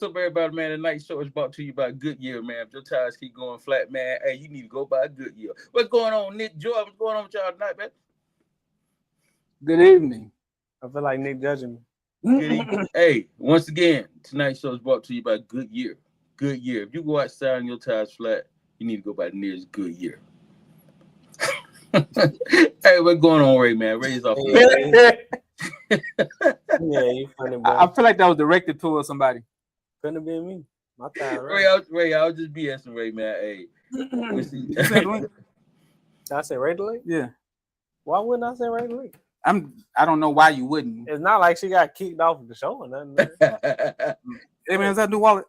What's up, everybody, man? The night show is brought to you by Goodyear, man. If your tires keep going flat, man, hey, you need to go buy Goodyear. What's going on, Nick Joy? What's going on with y'all tonight, man? Good evening. I feel like Nick judging me. Good evening. Hey, once again, tonight's show is brought to you by Goodyear. Goodyear. If you go outside and your tires flat, you need to go by the nearest Goodyear. Hey, what's going on, Ray, man? Ray's off. Yeah, you funny, bro. I feel like that was directed towards somebody. Couldn't have been me. My tire Ray, I was just BSing Ray, man. Hey, You said Link? Did I say Rachel Lake? Yeah. Why wouldn't I say Rachel Lake? I don't know why you wouldn't. It's not like she got kicked off of the show or nothing. Man. Hey man, is that new wallet?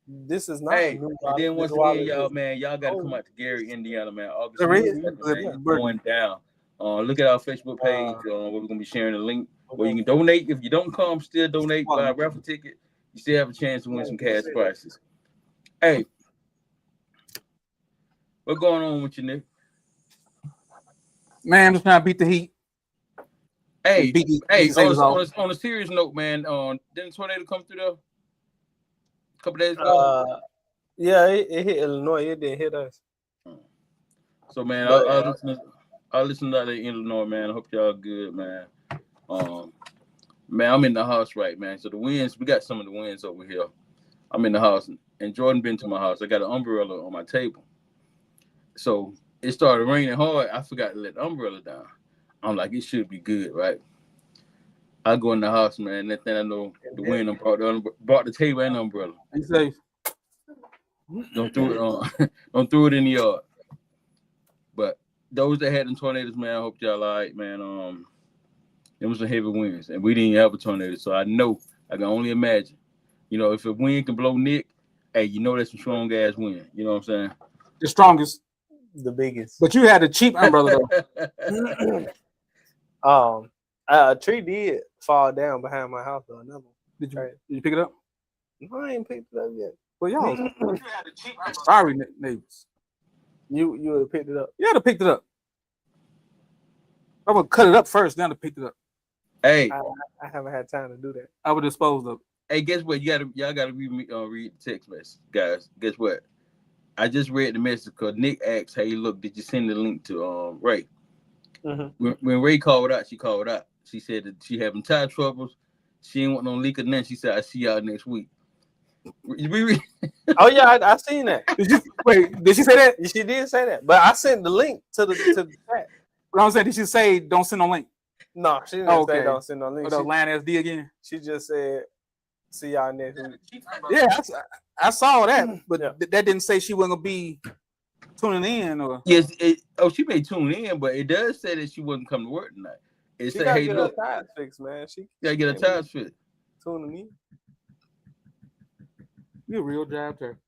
This is not. Hey, a new and wallet. then once This wallet again, y'all, is- man, y'all got to come out to Gary, Indiana, man. August The red? 22nd, man, it's going down. Look at our Facebook page. Where we're gonna be sharing a link where you can donate. If you don't come, still donate, buy a raffle ticket. You still have a chance to win some cash prizes. Hey, what's going on with you, Nick? Man, I'm just trying to beat the heat. Hey, Beat these on off. a serious note, man. Didn't tornado come through there a couple days ago? Yeah, it hit Illinois. It didn't hit us. So, man, But, I listen to the Illinois, man. I hope y'all good, man. Man, I'm in the house right, man. So the winds, we got some of the winds over here. I'm in the house, and Jordan been to my house. I got an umbrella on my table. So it started raining hard. I forgot to let the umbrella down. I'm like, it should be good, right? I go in the house, man. Next thing I know, the wind brought the table and the umbrella. Be safe. Don't throw it on. Don't throw it in the yard. But those that had them tornadoes, man, I hope y'all all right, man. It was some heavy winds, and we didn't have a tornado, so I know I can only imagine. You know, if a wind can blow Nick, hey, you know that's some strong ass wind. You know what I'm saying? The strongest. The biggest. But you had a cheap umbrella though. A tree did fall down behind my house though. Another one. Did you pick it up? No, I ain't picked it up yet. Well, y'all. You had a cheap umbrella. Sorry, neighbors. You would have picked it up. You had to pick it up. I would cut it up first, then to pick it up. Hey, I haven't had time to do that. I would dispose of it. hey, guess what? Y'all gotta read the text message, guys. Guess what? I just read the message because Nick asked, "Hey, look, did you send the link to Ray?" Mm-hmm. When Ray called out, she called out. She said that she having tire troubles. She ain't want no leak or nothing. She said, "I see y'all next week." Oh yeah, I seen that. Did she say that? She did say that, but I sent the link to the chat. What I'm saying, did she say don't send no link? No, she didn't say don't send no link. Or the line SD again? She just said, "See y'all next week." Yeah, I saw that, but Yeah. that didn't say she wasn't gonna be tuning in or. Yes, she may tune in, but it does say that she wasn't coming to work tonight. It She said, gotta "Hey, get look, her tires fixed, man. She gotta get her tires fit." tuning in. You a real job there.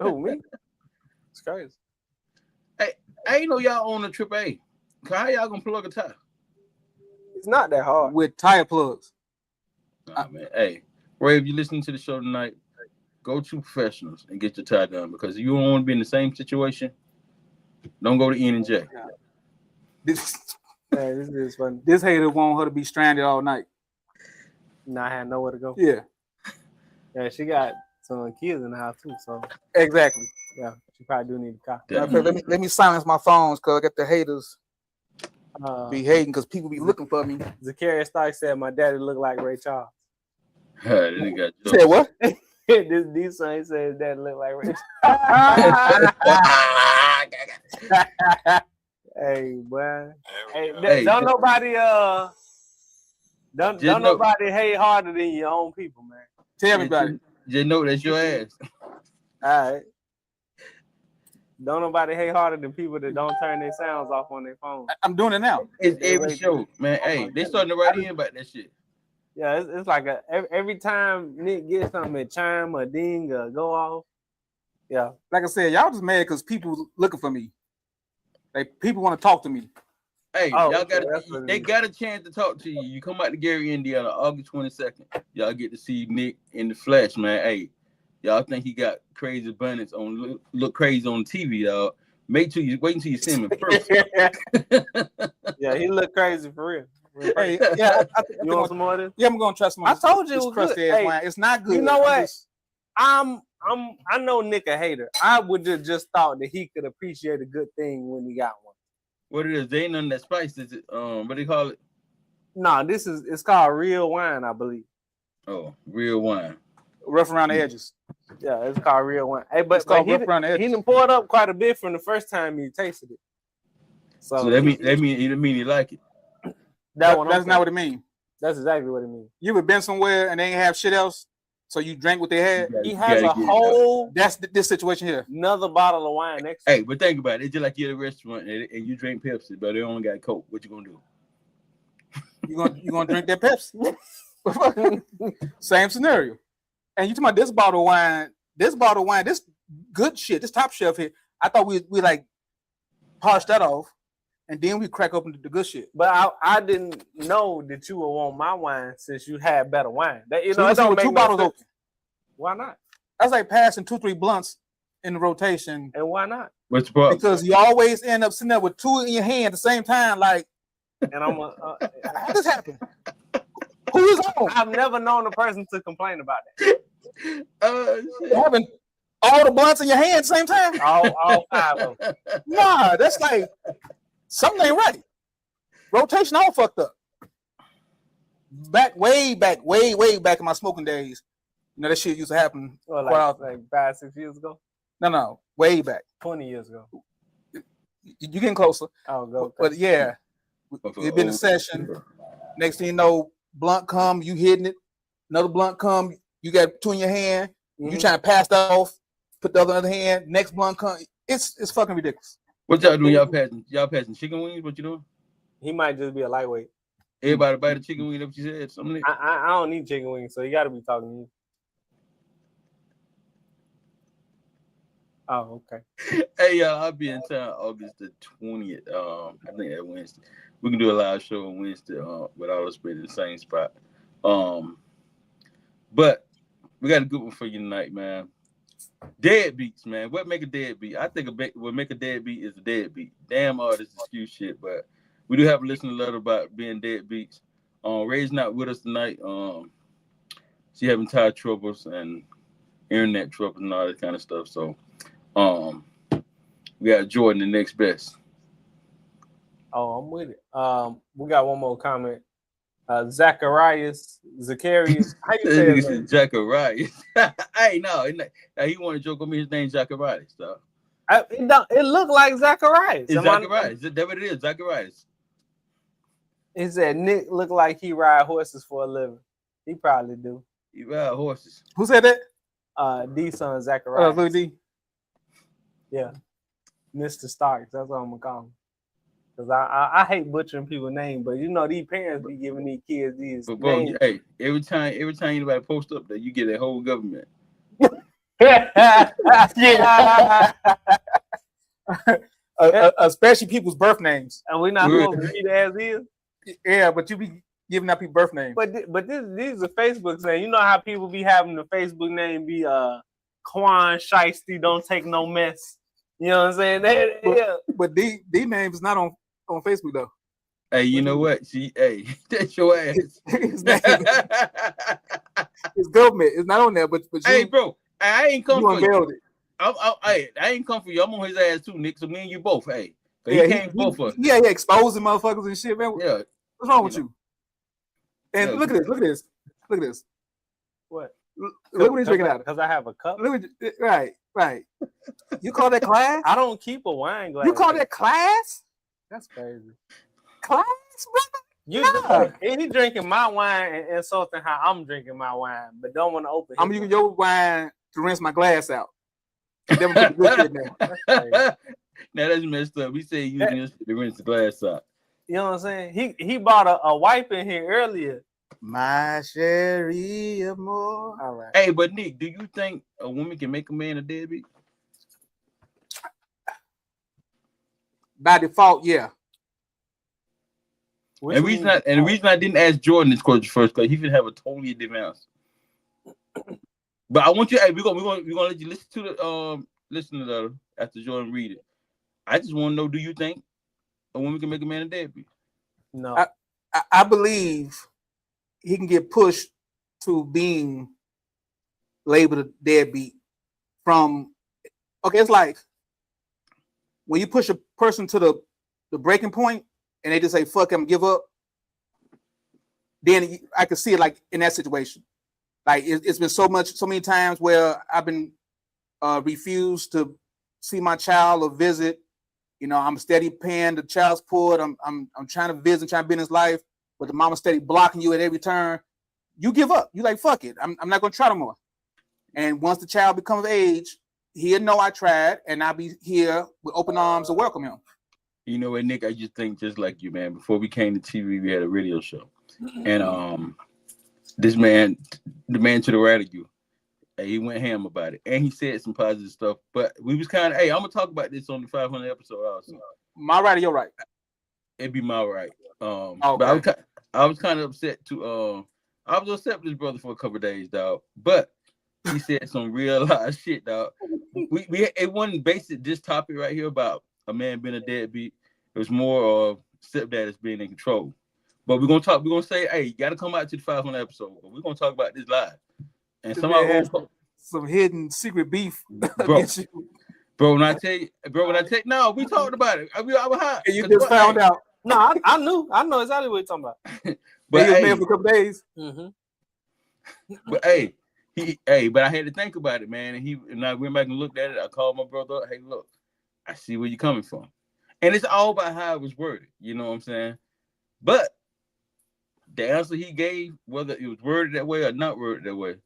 Oh, me? It's crazy. Hey, I ain't know y'all own a AAA. How y'all gonna plug a tire? It's not that hard. With tire plugs. Nah, man. Hey, Ray, if you're listening to the show tonight, go to professionals and get your tire done because if you don't want to be in the same situation, don't go to N&J. This is funny. This hater want her to be stranded all night. Nah, I had nowhere to go. Yeah, Yeah, she got some kids in the house too, so exactly. yeah, she probably do need a car. Yeah. Let me silence my phones because I got the haters be Uh, hating because people be looking for me. Zachariah Stark said my daddy looked like Ray Charles. That nigga got Say what? This D son said his daddy looked like Ray Charles. Hey, boy. Hey, don't nobody don't nobody hate harder than your own people, man. Tell everybody. Just know that's your ass. All right. Don't nobody hate harder than people that don't turn their sounds off on their phone. I'm doing it now. It's every show, man. Hey, they starting to write in about that shit. Yeah, it's like every time Nick gets something, a chime, a ding, or go off. Yeah. Like I said, y'all just mad because people looking for me. Like people want to talk to me. Hey, Oh, y'all okay, they got a chance to talk to you. You come out to Gary, Indiana, August 22nd. Y'all get to see Nick in the flesh, man. Hey, y'all think he got crazy abundance on look crazy on TV, dog. Wait until you see him in person. Yeah, he look crazy for real. Hey, yeah, I think You want some more of this? yeah, I'm gonna try some. I told you it this was crusty good. ass Hey, wine. It's not good. You know what? I'm just- I know Nick a hater. I would have just thought that he could appreciate a good thing when he got one. What it is? They ain't none that spice. Is it? What do you call it? Nah, it's called real wine, I believe. Oh, real wine. rough around the edges. Yeah, it's called real wine. Hey, but It's called he rough around the he edges. done poured up quite a bit from the first time he tasted it. So that mean you like it. That's not what it means. That's exactly what it means. You ever been somewhere and they ain't have shit else, so you drank what they had? He has a whole That's this situation here. another bottle of wine next to Hey, but think about it. It's just like you're at a restaurant and you drink Pepsi, but they only got Coke. What you gonna do? You gonna drink that Pepsi? Same scenario. And you talking about this bottle of wine? This good shit, this top shelf here. I thought we like polish that off, and then we crack open the good shit. But I didn't know that you would want my wine since you had better wine. That So it don't make two bottles open. Why not? That's like passing 2-3 blunts in the rotation. And why not? What's the problem? Because you always end up sitting there with two in your hand at the same time. Like, And I'm how this happen? Who is on? I've never known a person to complain about that. Having all the blunts in your hand at the same time? All 5 of them. Nah, that's like something ain't right. Rotation all fucked up. Way back in my smoking days. You know, that shit used to happen. Well, like 5-6 years ago? No, way back. 20 years ago. You getting closer. I'll go. But yeah, it's been a session. Next thing you know, blunt come, you hitting it. Another blunt come, you got two in your hand. Mm-hmm. You trying to pass that off, put the other hand. Next blunt come. It's fucking ridiculous. What y'all doing? Y'all passing chicken wings? What you doing? He might just be a lightweight. Everybody buy the chicken wing. That's what you said. Something like that. I don't need chicken wings, so you got to be talking to you. Oh, okay. Hey, y'all, I'll be in town August the 20th. I think that Wednesday. We can do a live show on Wednesday with all us in the same spot. But we got a good one for you tonight, man. Deadbeats, man. What make a deadbeat? I think what make a deadbeat is a deadbeat. Damn all this excuse shit, but we do have a listener letter about being deadbeats. Ray's not with us tonight. She having tire troubles and internet troubles and all that kind of stuff. So we got Jordan, the next best. Oh, I'm with it. We got one more comment. Zacharias, how you say his name? Zacharias. Hey, no, he want to joke on me. His name's Zacharias. So. It looked like Zacharias. It's Zacharias. That's what it is, Zacharias. He said Nick looked like he ride horses for a living. He probably do. He ride horses. Who said that? D-son Zacharias. Louis D. Yeah. Mr. Starks. That's what I'm going to call him. Because I hate butchering people's names, but you know, these parents be giving these kids these bro, names. Hey, every time anybody post up that you get a whole government. Yeah. Especially people's birth names. And we're not supposed to read it as is. Yeah, but you be giving out people's birth names. But these are Facebook saying, you know how people be having the Facebook name be Quan Shiesty, don't take no mess. You know what I'm saying? But these names is not on Facebook though. Hey, you know what? That's your ass. It's government. It's not on there. But hey, bro, I ain't come for you. It. I ain't come for you. I'm on his ass too, Nick. So me and you both. Hey, yeah, he came both of us. Yeah, exposing motherfuckers and shit, man. Yeah. What's wrong with you? And look at this. What? Look what he's drinking out of. Because I have a cup. Right. You call that class? I don't keep a wine glass. You call that class? That's crazy. Class, brother? He drinking my wine and insulting how I'm drinking my wine, but don't want to open it. I'm using your wine to rinse my glass out. Now that's messed up. He said using this to rinse the glass out. You know what I'm saying? He bought a wipe in here earlier. My sherry more. All right. Hey, but Nick, do you think a woman can make a man a deadbeat? By default, yeah. And the reason I didn't ask Jordan this question first, because he would have a totally different answer. But I want you, hey, we're gonna let you listen to the listener letter after Jordan read it. I just want to know, do you think a woman can make a man a deadbeat? No. I believe he can get pushed to being labeled a deadbeat from. Okay, it's like when you push a person to the breaking point and they just say fuck him, give up. Then I can see it like in that situation. Like it's been so many times where I've been refused to see my child or visit. You know, I'm steady paying the child support. I'm trying to visit, trying to be in his life, but the mama steady blocking you at every turn. You give up. You like, fuck it. I'm not gonna try no more. And once the child becomes of age, he'll know I tried, and I'll be here with open arms to welcome him. You know what, Nick? I just think just like you, man. Before we came to TV, we had a radio show, and this man, the man to the right of you, he went ham about it, and he said some positive stuff. But we was kind of, hey, I'm gonna talk about this on the 500 episode also. My right or your right? It'd be my right. Okay. But I was kind of upset to. I was upset with this brother for a couple of days, dog. But he said some real live shit, dog. It wasn't basic this topic right here about a man being a deadbeat. It was more of stepdad is being in control. But we're gonna say, hey, you gotta come out to the 500 episode. But we're gonna talk about this live. And some hidden secret beef, bro. When I tell you, no, we talked about it. I was high. And you just found out. No, I know exactly what you're talking about. But he was man for a couple days. Mm-hmm. But but I had to think about it, man. And I went back and looked at it. I called my brother up. Hey, look, I see where you're coming from. And it's all about how it was worded. You know what I'm saying? But the answer he gave, whether it was worded that way or not worded that way,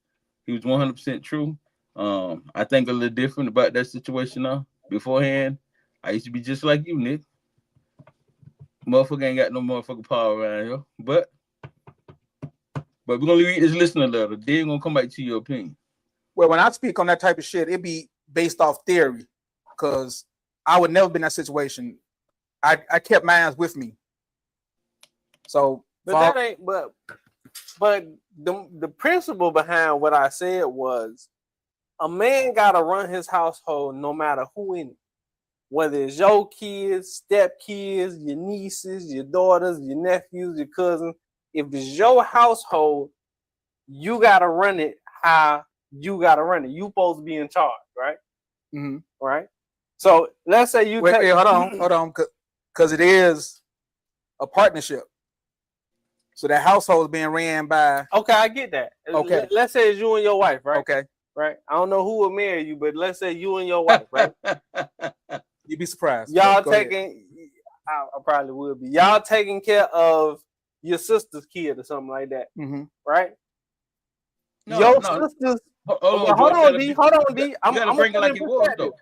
he was 100% true. I think a little different about that situation now. Beforehand, I used to be just like you, Nick. Motherfucker ain't got no motherfucking power around here. But we're gonna read this listener letter. Then we're gonna come back to your opinion. Well, when I speak on that type of shit, it be based off theory, because I would never be in that situation. I kept my ass with me. So, but that ain't. But the principle behind what I said was, a man gotta run his household no matter who in it. Whether it's your kids, step kids, your nieces, your daughters, your nephews, your cousins. If it's your household, you gotta run it how you gotta run it. You supposed to be in charge, right? Mm-hmm. Right. So let's say you wait, hold on, because it is a partnership. So that household is being ran by. Okay, I get that. Okay. Let's say it's you and your wife, right? Okay. Right. I don't know who will marry you, but let's say you and your wife, right? You'd be surprised. Y'all taking. I probably would be. Y'all taking care of your sister's kid or something like that, right? Your sister's. Hold on, D. I'm gonna bring it like it was, though.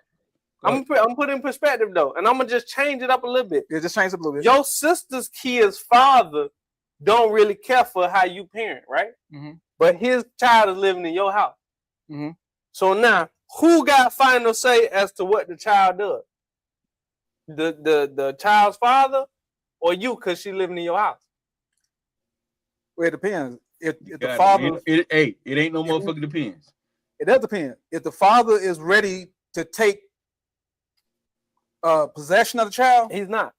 I'm gonna put it in perspective though, and I'm gonna just change it up a little bit. Yeah, just change it up a little bit. Your sister's kid's father don't really care for how you parent, right? Mm-hmm. But his child is living in your house. Mm-hmm. So now, who got final say as to what the child does? The child's father or you, because she living in your house? Well, it depends. If the father, it ain't no motherfucking depends. It does depend. If the father is ready to take possession of the child, he's not.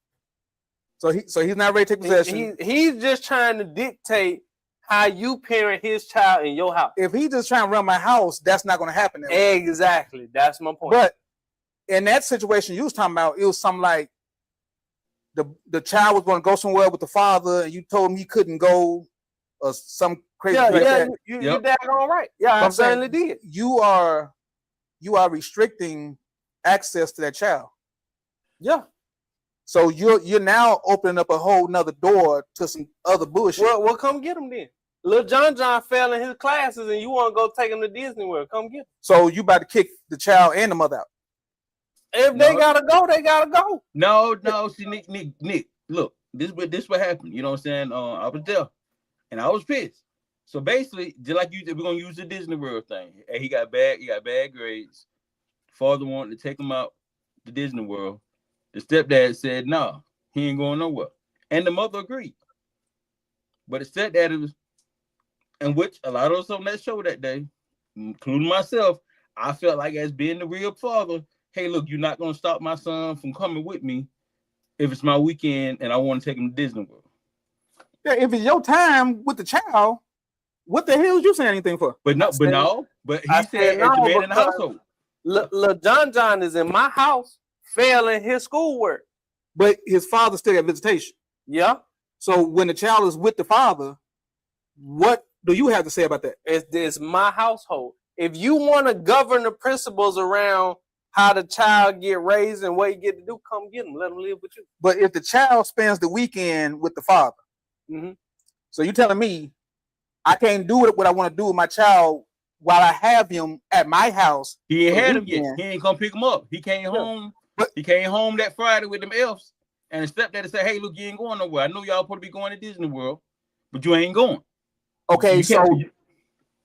So he's not ready to take possession. He's just trying to dictate how you parent his child in your house. If he's just trying to run my house, that's not going to happen. Exactly. That's my point. But in that situation you was talking about, it was something like the child was going to go somewhere with the father, and you told him he couldn't go, or some crazy. You're daggone right. Yeah, I certainly did. You are restricting access to that child. Yeah. So you're now opening up a whole nother door to some other bullshit. Well, come get him then. Little John fell in his classes, and you want to go take him to Disney World. Come get him. So you about to kick the child and the mother out? If they gotta go, they gotta go. No. See, Nick. Look, this what happened. You know what I'm saying? I was there, and I was pissed. So basically, just like we're gonna use the Disney World thing. And he got bad grades. Father wanted to take him out to Disney World. The stepdad said, no, he ain't going nowhere. And the mother agreed. But the stepdad was, and which a lot of us on that show that day, including myself, I felt like as being the real father, hey, look, you're not going to stop my son from coming with me if it's my weekend and I want to take him to Disney World. Yeah, if it's your time with the child, what the hell is you saying anything for? But he said as the man in the household. Lil John is in my house failing his schoolwork. But his father still got visitation. Yeah. So when the child is with the father, what do you have to say about that? It's my household. If you want to govern the principles around how the child get raised and what you get to do, come get him. Let him live with you. But if the child spends the weekend with the father, so you telling me I can't do what I want to do with my child while I have him at my house? He ain't had him yet. He ain't come pick him up. He came home. But he came home that Friday with them elves, and the stepdaddy said, "Hey, look, you ain't going nowhere. I know y'all supposed to be going to Disney World, but you ain't going." Okay, so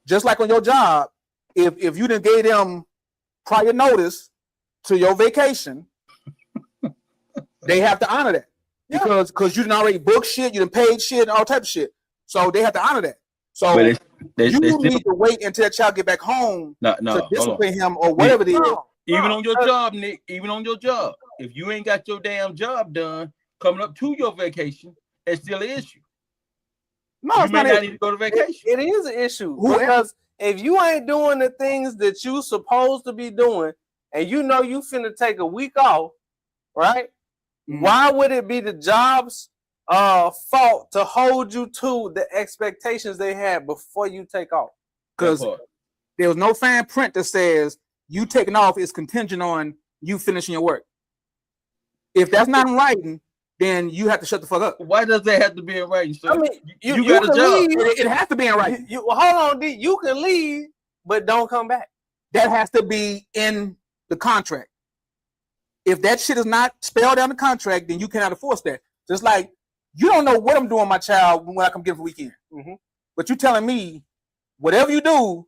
just like on your job, if you didn't gave them prior notice to your vacation, they have to honor that. Because you didn't already book shit, you done paid shit, and all type of shit. So they have to honor that. So you need to wait until that child get back home to discipline him or whatever it is. Even on your job, Nick, even on your job, if you ain't got your damn job done coming up to your vacation, it's still an issue. No, it's not need to go to vacation. It is an issue because if you ain't doing the things that you supposed to be doing, and you know you finna take a week off, right? Why would it be the job's fault to hold you to the expectations they had before you take off? Because there was no fine print that says you taking off is contingent on you finishing your work. If that's not in writing, then you have to shut the fuck up. Why does that have to be in writing, sir? I mean, you got a job. It has to be in writing. Hold on, D. You can leave, but don't come back. That has to be in the contract. If that shit is not spelled out in the contract, then you cannot enforce that. Just like you don't know what I'm doing with my child when I come get him for weekend. But you telling me whatever you do,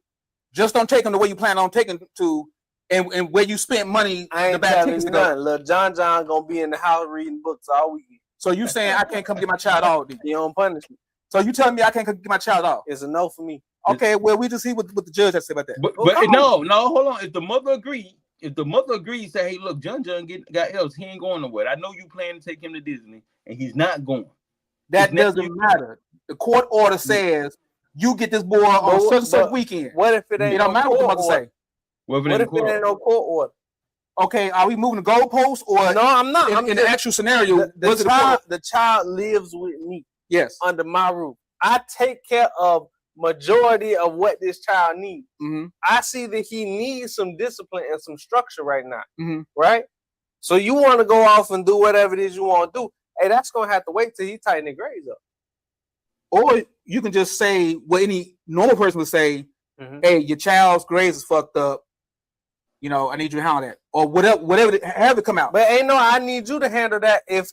just don't take him the way you plan on taking to, and where you spent money. I ain't telling you nothing. Little John gonna be in the house reading books all weekend. So you saying I can't come get my child off? You don't punish me. So you telling me I can't come get my child off? It's a no for me. Okay, well we just see what the judge has to say about that. But no, hold on. If the mother agrees, say, hey, look, John got else, he ain't going nowhere. I know you plan to take him to Disney, and he's not going. That doesn't matter. The court order says you get this boy on such weekend. What if it ain't? It don't matter what the mother say. What if it ain't no court order? Okay, are we moving the goalposts or no? I'm not. In the actual scenario, the child lives with me. Yes, under my roof. I take care of majority of what this child needs. I see that he needs some discipline and some structure right now. Right? So you want to go off and do whatever it is you want to do. Hey, that's gonna have to wait till he tighten the grades up. Or you can just say what any normal person would say, hey, your child's grades is fucked up. You know, I need you to handle that. Or whatever have it come out. But ain't no, I need you to handle that. If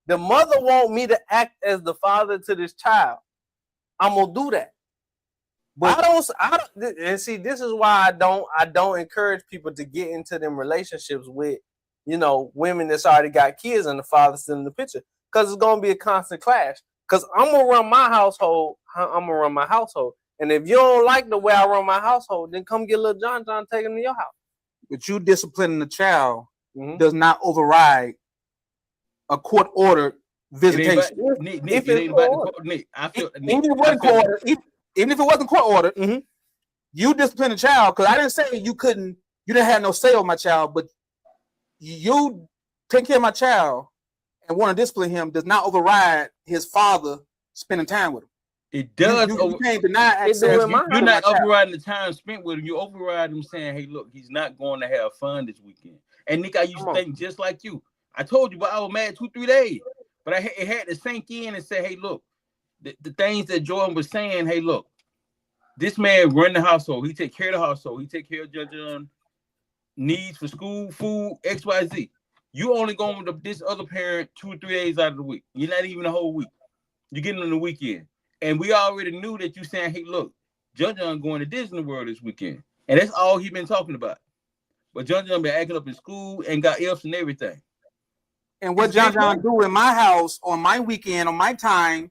the mother want me to act as the father to this child, I'm gonna do that. But I don't and see, this is why I don't encourage people to get into them relationships with, you know, women that's already got kids and the father's still in the picture. Because it's gonna be a constant clash. Because I'm gonna run my household. And if you don't like the way I run my household, then come get little John, take him to your house. But you disciplining the child does not override a court ordered visitation. Even if it wasn't court ordered, you discipline the child. Because I didn't say you didn't have no say on my child, but you take care of my child and want to discipline him does not override his father spending time with him. It does. You can't deny access. You're not overriding the time spent with him. You override him saying, hey, look, he's not going to have fun this weekend. And Nick, I used to think just like you. I told you, but I was mad 2-3 days. But it had to sink in and say, hey, look, the things that Jordan was saying, hey, look, this man run the household. He take care of the household. He take care of John needs for school, food, XYZ. You only going with this other parent 2 or 3 days out of the week. You're not even a whole week. You're getting on the weekend. And we already knew that you saying, hey, look, John going to Disney World this weekend. And that's all he been talking about. But John been acting up in school and got ifs and everything. And what John do in my house on my weekend, on my time,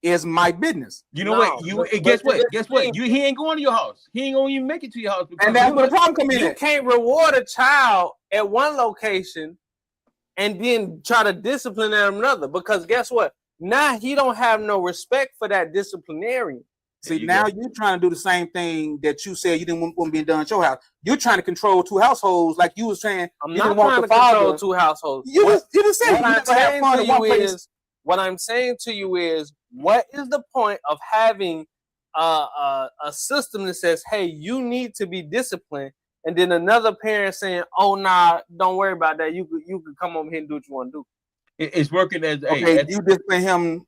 is my business. You know what? Guess what? He ain't going to your house. He ain't going to even make it to your house. And that's where the problem comes in. You can't reward a child at one location and then try to discipline them another. Because guess what? Now he don't have no respect for that disciplinarian. See, now you're trying to do the same thing that you said you didn't want being done at your house. You're trying to control two households, like you was saying. I'm not trying to control two households. You just said what I'm saying to you is, what is the point of having a system that says, hey, you need to be disciplined, and then another parent saying, oh, nah, don't worry about that. You could come over here and do what you want to do. It's working as okay. You discipline him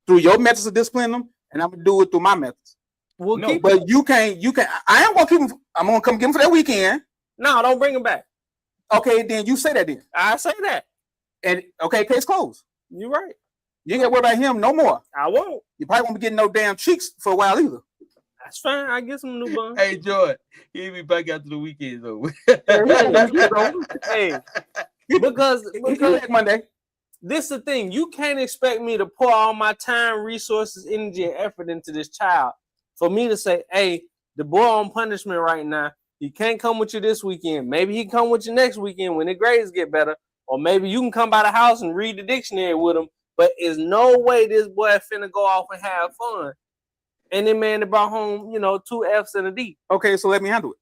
through your methods of disciplining him, and I'm gonna do it through my methods. But you can't. I am gonna keep him. I'm gonna come get him for that weekend. No, don't bring him back. Okay, then you say that. Then I say that. And okay, case closed. You're right. You ain't gotta worry about him no more. I won't. You probably won't be getting no damn cheeks for a while either. That's fine. I get some new buns. Hey, Jordan, he'll be back after the weekend though. Hey, because Monday. This is the thing. You can't expect me to pour all my time, resources, energy, and effort into this child for me to say, hey, the boy on punishment right now, he can't come with you this weekend. Maybe he come with you next weekend when the grades get better. Or maybe you can come by the house and read the dictionary with him. But there's no way this boy finna go off and have fun. And then man, they brought home, 2 F's and a D. Okay, so let me handle it.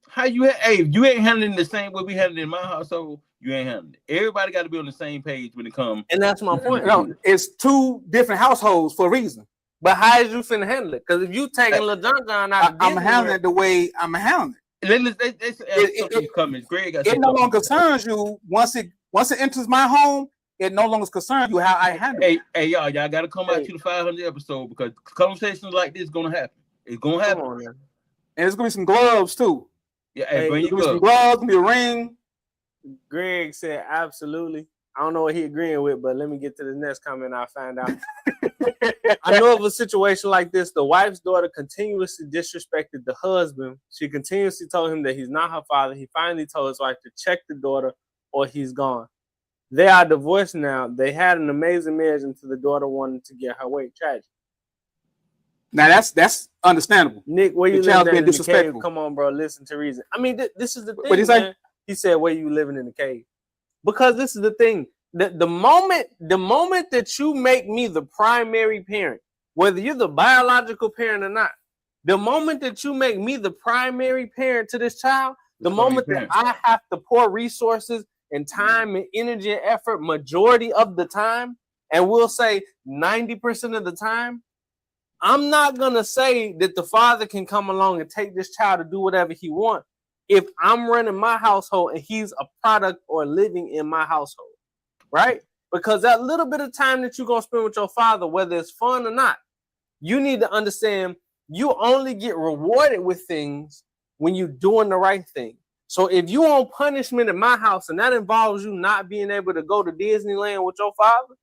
How you ain't handling the same way we handle it in my household. You ain't handling it. Everybody got to be on the same page when it comes. And that's my point. No, it's 2 different households for a reason. But how is you finna handle it? Because if you taking Lil John out, I'm handling it the way I'm handling it. Greg got it no longer concerns you once it enters my home. It no longer concerns you how I handle it. Hey, y'all got to come out to the 500 episode because conversations like this gonna happen. It's gonna happen, and it's gonna be some gloves too. Yeah, bring your gloves. Gonna be a ring. Greg said absolutely. I don't know what he agreeing with, but let me get to the next comment. I'll find out. I know of a situation like this. The wife's daughter continuously disrespected the husband. She continuously told him that he's not her father. He finally told his wife to check the daughter or he's gone. They are divorced now. They had an amazing marriage until the daughter wanted to get her way. Tragic. Now that's understandable. Nick, where you living in the cave? Come on, bro. Listen to reason. I mean, this is the thing. What he say? He said, "Where you living in the cave?" Because this is the thing. The moment that you make me the primary parent, whether you're the biological parent or not, the moment that you make me the primary parent to this child, the moment that I have to pour resources and time and energy and effort majority of the time, and we'll say 90% of the time, I'm not going to say that the father can come along and take this child to do whatever he wants if I'm running my household and he's a product or living in my household, right? Because that little bit of time that you're going to spend with your father, whether it's fun or not, you need to understand you only get rewarded with things when you're doing the right thing. So if you on punishment in my house and that involves you not being able to go to Disneyland with your father,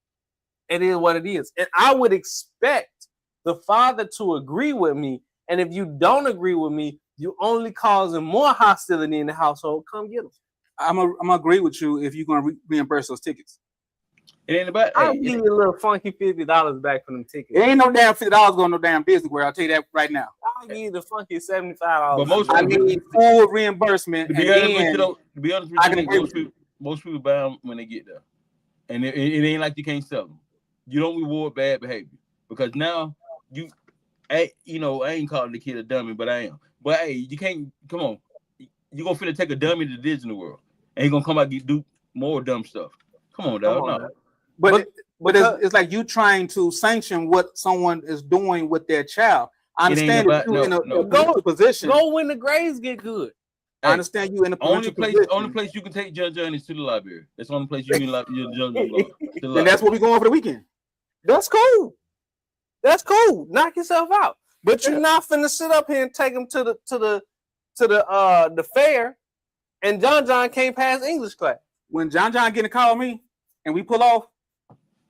it is what it is. And I would expect the father to agree with me. And if you don't agree with me, you only causing more hostility in the household. Come get them. I'm gonna agree with you if you're gonna reimburse those tickets. It ain't about. I'll give you a little funky $50 back for them tickets. It ain't no damn $50 going no damn Disney World. I'll tell you that right now. I'll give you the funky $75. But I need full reimbursement. To be honest with you, most people buy them when they get there, and it ain't like you can't sell them. You don't reward bad behavior because now I ain't calling the kid a dummy, but I am. But hey, you can't come on. You gonna finna take a dummy to Disney World, and he gonna come out and do more dumb stuff. Come on, dog. No. But it's like you trying to sanction what someone is doing with their child. I understand you in a position. Go when the grades get good. I understand you in a only place you can take John is to the library. That's the only place you can go. And that's what we going for the weekend. That's cool. That's cool. Knock yourself out. But you're not finna sit up here and take him to the fair, and John can't pass English class. When John get a call me and we pull off,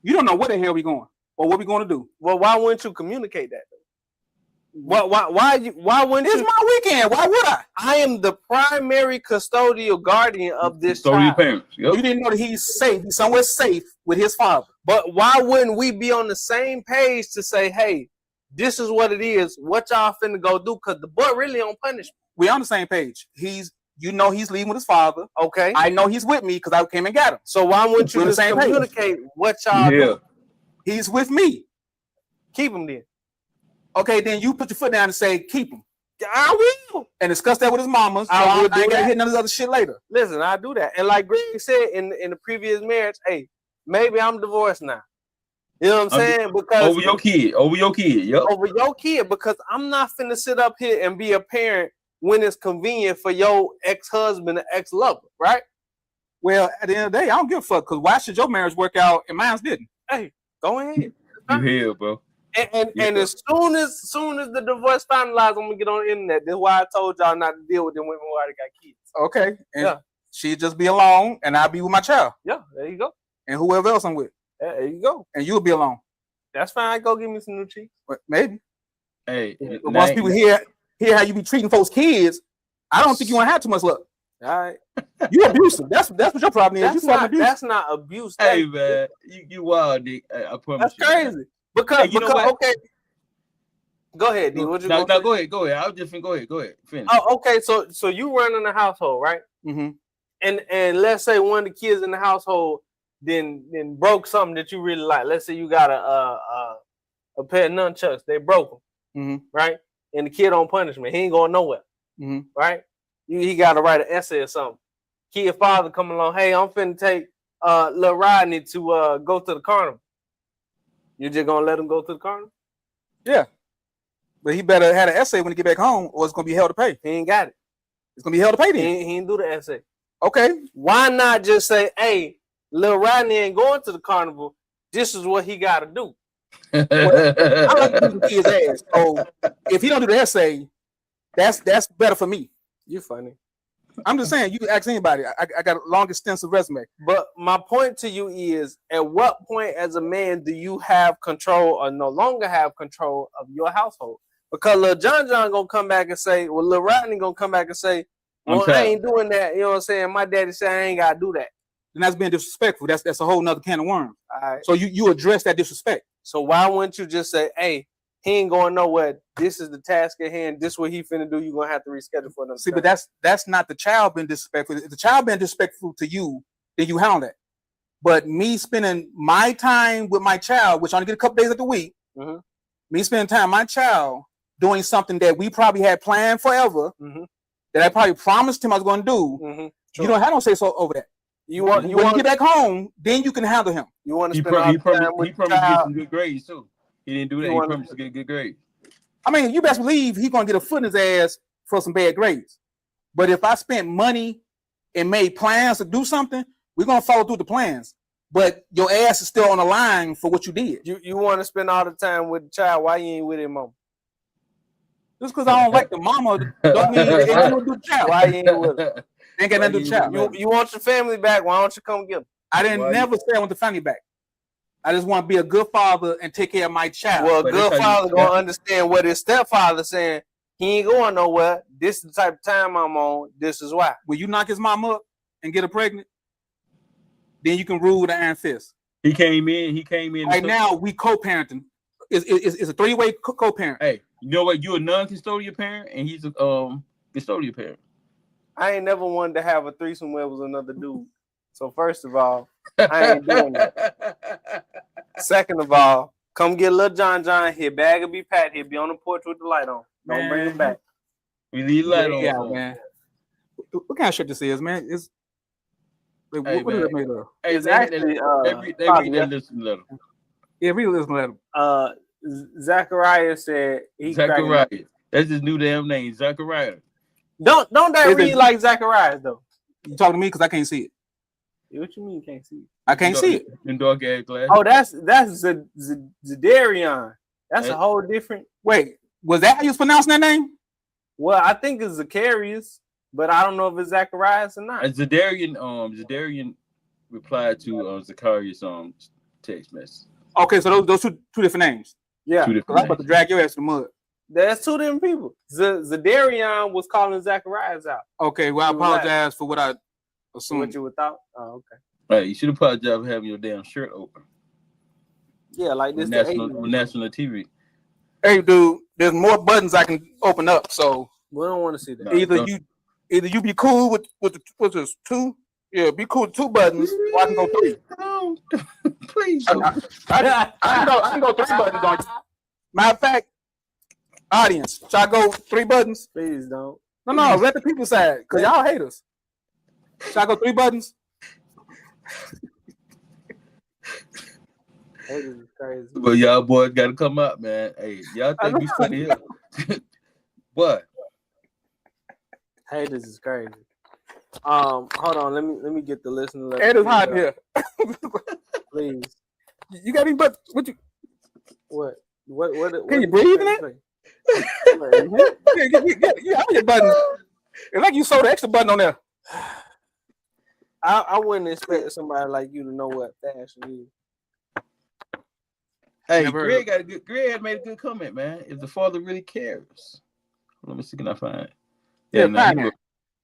you don't know where the hell we going or what we going to do. Well, why wouldn't you communicate that? Why wouldn't it's my weekend? Why would I? I am the primary custodial guardian of this child. Parents. Yep. You didn't know that he's safe. He's somewhere safe with his father. But why wouldn't we be on the same page to say, hey, this is what it is. What y'all finna go do? Because the boy really on punishment. We on the same page. He's You know he's leaving with his father. Okay. I know he's with me because I came and got him. So why wouldn't you We're on the just same page. communicate what y'all Yeah. do? He's with me. Keep him there. Okay, then you put your foot down and say keep him I will. and discuss that with his mama. So I will I ain't do gotta that. hit none of this other shit later. Listen, I do that. And like Greg said in the previous marriage, hey, maybe I'm divorced now. You know what I'm saying? Because Over your kid. Yep. over your kid, because I'm not finna sit up here and be a parent when it's convenient for your ex-husband or ex-lover, right? Well, at the end of the day, I don't give a fuck because why should your marriage work out and mine didn't? Hey, go ahead. You here, bro. And as soon as the divorce finalized, I'm gonna get on the internet. That's why I told y'all not to deal with them women who already got kids. Okay, and Yeah. she'd just be alone, and I'll be with my child Yeah, there you go. and whoever else I'm with, There you go. and you'll be alone. That's fine. Go give me some new cheeks. But maybe. Hey, But once people hear how you be treating folks' kids, I don't think you want to have too much luck. All right. You abusive. That's what your problem is. That's not abuse. Hey, man, you wild, Dick. I promise. That's crazy. Because you know what? okay. Go ahead, D. What you No, gonna say? go ahead. I was just finna go ahead. Finish. Oh, okay. So you running a household, right? Mm-hmm. And let's say one of the kids in the household then broke something that you really like. Let's say you got a pair of nunchucks. They broke them, Mm-hmm. right? And the kid on punishment. He ain't going nowhere, Mm-hmm. right? He got to write an essay or something. Kid father come along. Hey, I'm finna take little Rodney to go to the carnival. You just gonna let him go to the carnival? Yeah. But he better have an essay when he get back home, or it's gonna be hell to pay. He ain't got it. It's gonna be hell to pay He then. ain't do the essay. Okay. Why not just say, hey, little Rodney ain't going to the carnival. This is what he got to do. I like to do the kid's ass. So if he don't do the essay, that's better for me. You funny. I'm just saying, you can ask anybody. I got a long, extensive resume. But my point to you is, at what point as a man do you have control or no longer have control of your household? Because little John gonna come back and say, well, little Rodney gonna come back and say, well, I ain't doing that. You know what I'm saying? My daddy said I ain't gotta do that. And that's being disrespectful. That's a whole nother can of worms. All right. So you address that disrespect. So why wouldn't you just say, hey, he ain't going nowhere. This is the task at hand. This is what he finna do. You're gonna have to reschedule for another See, time. but that's not the child being disrespectful. If the child being disrespectful to you, then you handle that. But me spending my time with my child, which I only get a couple days of the week, Mhm. me spending time with my child doing something that we probably had planned forever, that I probably promised him I was going to do. You don't have no say so over that. When you get back home, then you can handle him. You want to He spend all the time with promised the to get child. some good grades too. He didn't do that. He promised to get good grades. I mean, you best believe he's going to get a foot in his ass for some bad grades. But if I spent money and made plans to do something, we're going to follow through the plans. But your ass is still on the line for what you did. You want to spend all the time with the child. Why you ain't with him, mom? Just because I don't like the mama don't mean it ain't nothing to do with the child. Why you ain't with him? Ain't got nothing to do with the child. You want your family back? Why don't you come get them? I didn't never say I want the family back. I just want to be a good father and take care of my child. Well, a good father gonna understand what his stepfather saying. He ain't going nowhere. This is the type of time I'm on. This is why. Will you knock his mom up and get her pregnant? Then you can rule with the iron fist. He came in. Right now, we co-parenting. It's a three-way co-parent. Hey, you know what? You're a non-custodial parent, and he's a custodial parent. I ain't never wanted to have a threesome where it was another dude. So first of all, I ain't doing that. Second of all, come get little John here. Bag will be packed. He'll be on the porch with the light on. Don't bring him back. We leave the light on. Yeah, man. What kind of shirt this is, man? It's like, hey, what is it made of? It's actually they read that listen letter. Yeah, read this letter. Zachariah said Zachariah. That's his new damn name, Zachariah. Don't that read like Zachariah though? You talking to me because I can't see it. What you mean you can't see it? I can't see it. In dark ass glass. Oh, that's Zadarian. That's a whole different. Wait, was that how you was pronouncing that name? Well, I think it's Zacharias, but I don't know if it's Zacharias or not. Zadarian replied to Zacharias' text message. Okay, so those two different names. Yeah, two different I'm about to drag your ass to the mud. That's two different people. Zadarian was calling Zacharias out. Okay, well, I apologize for what I assumed. What you would thought? Oh, okay. Right, you should apologize for having your damn shirt open. Yeah, like this. On national TV. Hey, dude, there's more buttons I can open up, so we don't want to see that. either you Either you be cool with the two, be cool with 2 buttons, or I can go 3. No, please. I can go 3 buttons on you. Matter of fact, audience, should I go 3 buttons? Please don't. No, let the people decide, because y'all hate us. Should I go 3 buttons? Hey, this is crazy. But y'all boys got to come up, man. Hey, y'all think we funny here? What? Hey, this is crazy. Hold on. Let me get the listener. It is hot here. Please. You got any buttons? What? Can you breathe in that? Yeah, your buttons. It's like you sold the extra button on there. I wouldn't expect somebody like you to know what fashion is. Hey, Greg had made a good comment, man. If the father really cares. Let me see, can I find it? Yeah, no,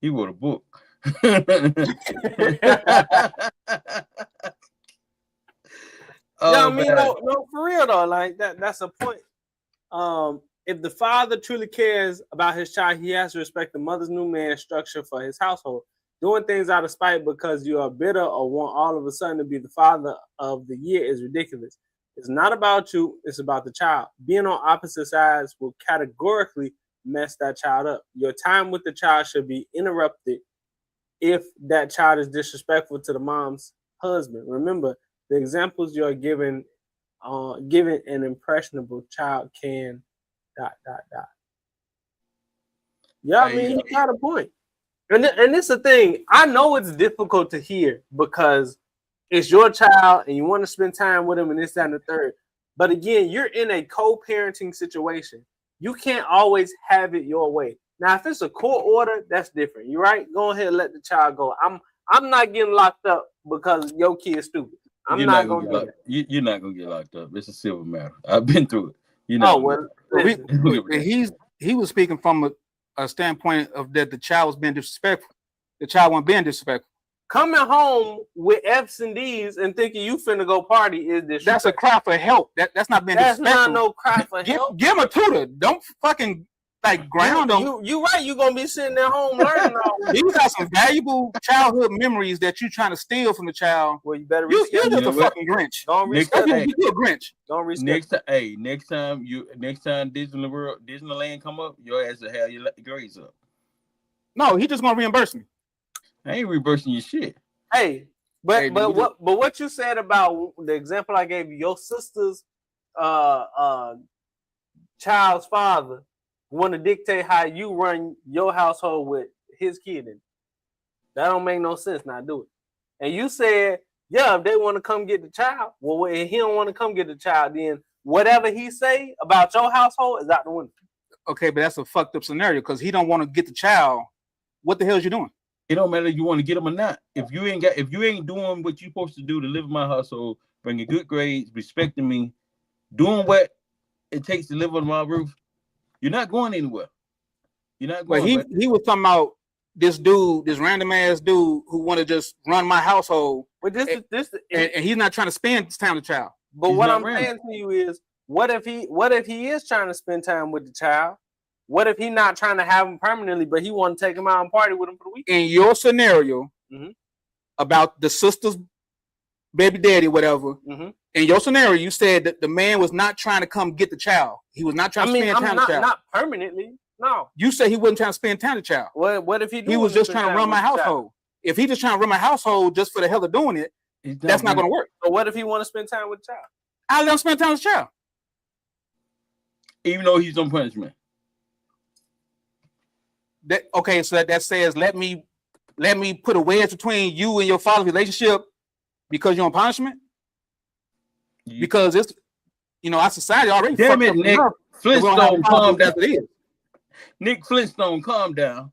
he wrote a book. I mean, no, for real though, like that's a point. If the father truly cares about his child, he has to respect the mother's new man structure for his household. Doing things out of spite because you are bitter or want all of a sudden to be the father of the year is ridiculous. It's not about you, it's about the child. Being on opposite sides will categorically mess that child up. Your time with the child should be interrupted if that child is disrespectful to the mom's husband. Remember, the examples you're giving an impressionable child can ... Yeah, I mean, you got a point. And it's the thing. I know it's difficult to hear because it's your child and you want to spend time with him and this, that, and the third. But again, you're in a co-parenting situation. You can't always have it your way. Now, if it's a court order, that's different. You're right. Go ahead and let the child go. I'm not getting locked up because your kid's stupid. You're not gonna get locked. You're not gonna get locked up. It's a civil matter. I've been through it. You know. He was speaking from a standpoint of that the child was being disrespectful. The child wasn't being disrespectful. Coming home with F's and D's and thinking you finna go party is disrespectful. That's a cry for help. That's not being disrespectful. That's not no cry for help. Give him a tutor. Don't fucking ground them. You right. You gonna be sitting at home learning all this. These are some valuable childhood memories that you trying to steal from the child. Well, you better. You're just a fucking Grinch. Don't reschedule. You're a Grinch. Don't reschedule. Next time Disneyland come up, your ass will have your grades up. No, he just gonna reimburse me. I ain't reimbursing your shit. Hey, but what you said about the example I gave you, your sister's child's father want to dictate how you run your household with his kid in. That don't make no sense. Now do it. And you said, yeah, if they want to come get the child, well, if he don't want to come get the child, then whatever he say about your household is out the window. Okay, but that's a fucked up scenario because he don't want to get the child. What the hell is you doing? It don't matter if you want to get him or not. If you ain't doing what you're supposed to do to live in my household, bringing good grades, respecting me, doing what it takes to live under my roof, you're not going anywhere. You're not going. But he was talking about this dude, this random ass dude who want to just run my household. But and he's not trying to spend time with the child. But what I'm saying to you is, what if he is trying to spend time with the child? What if he's not trying to have him permanently, but he want to take him out and party with him for the weekend? In your scenario about the sister's baby daddy, whatever. In your scenario, you said that the man was not trying to come get the child. He was not trying to spend time with the child. Not permanently. No. You said he wasn't trying to spend time with the child. What if he was just trying to run my household? If he just trying to run my household just for the hell of doing it, that's not going to work. So what if he want to spend time with the child? I'll let him spend time with the child. Even though he's on punishment. So that says let me put a wedge between you and your father's relationship because you're on punishment. Because it's our society already. Damn it, Nick Flintstone, calm down. Nick Flintstone, calm down.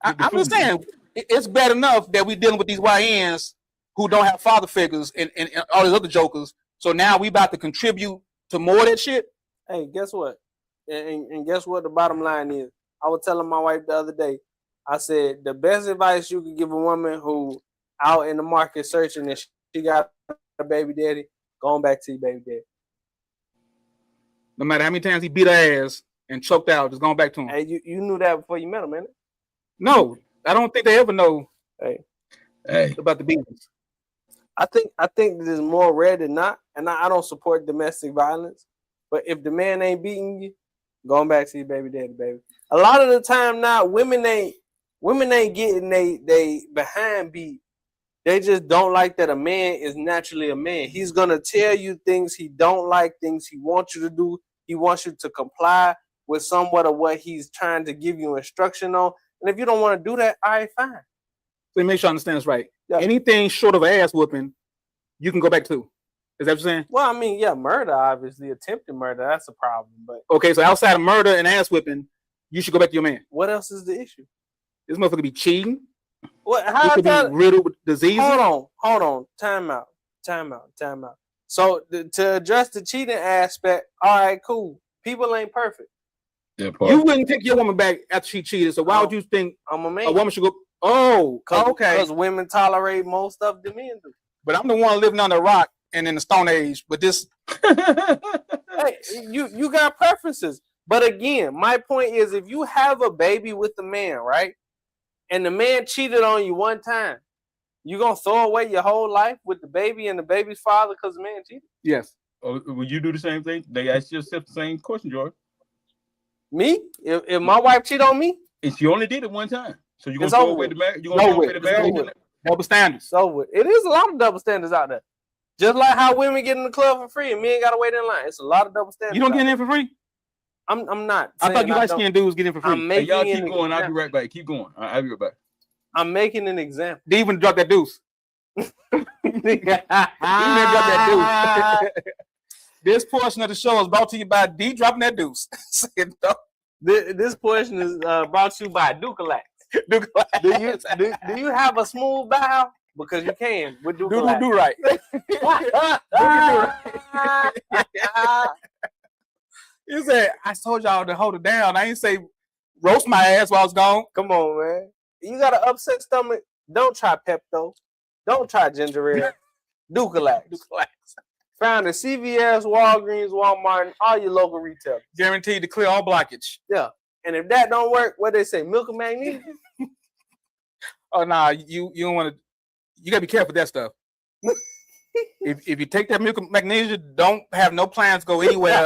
I'm just saying it's bad enough that we're dealing with these YNs who don't have father figures and all these other jokers. So now we about to contribute to more of that shit. Hey, guess what? And guess what? The bottom line is. I was telling my wife the other day, I said, the best advice you can give a woman who out in the market searching and she got a baby daddy, going back to your baby daddy. No matter how many times he beat her ass and choked out, just going back to him. Hey, you knew that before you met him, man. No, I don't think they ever know Hey, about the business. I think this is more rare than not, and I don't support domestic violence. But if the man ain't beating you, going back to your baby daddy, baby. A lot of the time now, women ain't getting they behind beat. They just don't like that a man is naturally a man. He's gonna tell you things he don't like, things he wants you to do. He wants you to comply with somewhat of what he's trying to give you instruction on. And if you don't want to do that, all right, fine. So make sure I understand this right. Yeah. Anything short of ass whooping, you can go back to. Is that what you're saying? Well, I mean, yeah, murder, obviously, attempted murder, that's a problem. But okay, so outside of murder and ass whipping, you should go back to your man. What else is the issue? This motherfucker be cheating. What? How could be riddled with diseases. Hold on. Time out. So to address the cheating aspect, all right, cool. People ain't perfect. You wouldn't take your woman back after she cheated. So why would you think I'm a man? A woman should go? Oh, okay. Because women tolerate more stuff than men do. But I'm the one living on the rock and in the Stone Age. But this, hey, you got preferences. But again, my point is, if you have a baby with the man, right, and the man cheated on you one time, you gonna throw away your whole life with the baby and the baby's father because the man cheated? Yes. Would you do the same thing? They ask yourself the same question, George. Me? If my wife cheat on me, and she only did it one time, so you're gonna throw away the marriage? You're gonna throw away the marriage? Double standards. So it is a lot of double standards out there. Just like how women get in the club for free and men gotta wait in line. It's a lot of double standards. You don't get in for free? I'm not. I thought you light skinned dudes get in for free. Hey, y'all keep going. I'll be right back. Keep going. I'll be right back. I'm making an example. They even drop that deuce. Even drop that deuce. This portion of the show is brought to you by D dropping that deuce. This portion is brought to you by Ducalax. Do you have a smooth bow? Because you can with Ducalax. Do right. You said, I told y'all to hold it down. I ain't say roast my ass while I was gone. Come on, man. You got an upset stomach. Don't try Pepto. Don't try ginger ale. Ducalax. Found at CVS, Walgreens, Walmart, and all your local retailers. Guaranteed to clear all blockage. Yeah. And if that don't work, what they say, milk and magnesium? Oh, nah, you don't want to. You got to be careful with that stuff. If you take that milk and magnesium, don't have no plans to go anywhere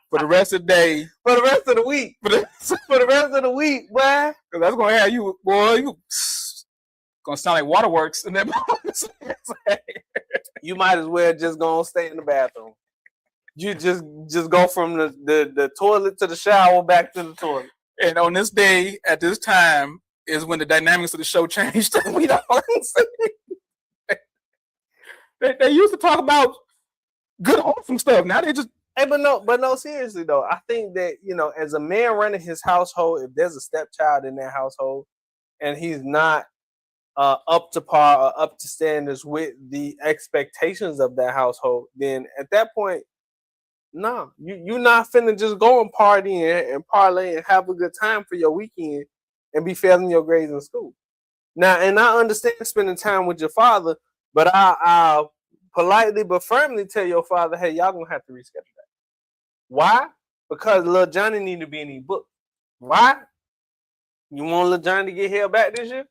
for the rest of the day. For the rest of the week. For the rest of the week, boy. Because that's going to have you, boy, you going to sound like waterworks in that moment. You might as well just go and stay in the bathroom. You just go from the toilet to the shower, back to the toilet. And on this day, at this time, is when the dynamics of the show changed. We don't they used to talk about good wholesome stuff. Now they just but no, seriously though. I think that, as a man running his household, if there's a stepchild in that household and he's not up to par or up to standards with the expectations of that household, then at that point, no, you're not finna just go and party and parlay and have a good time for your weekend and be failing your grades in school. Now, and I understand spending time with your father, but I'll politely but firmly tell your father, hey, y'all gonna have to reschedule that. Why? Because little Johnny need to be in these books. Why? You want little Johnny to get held back this year?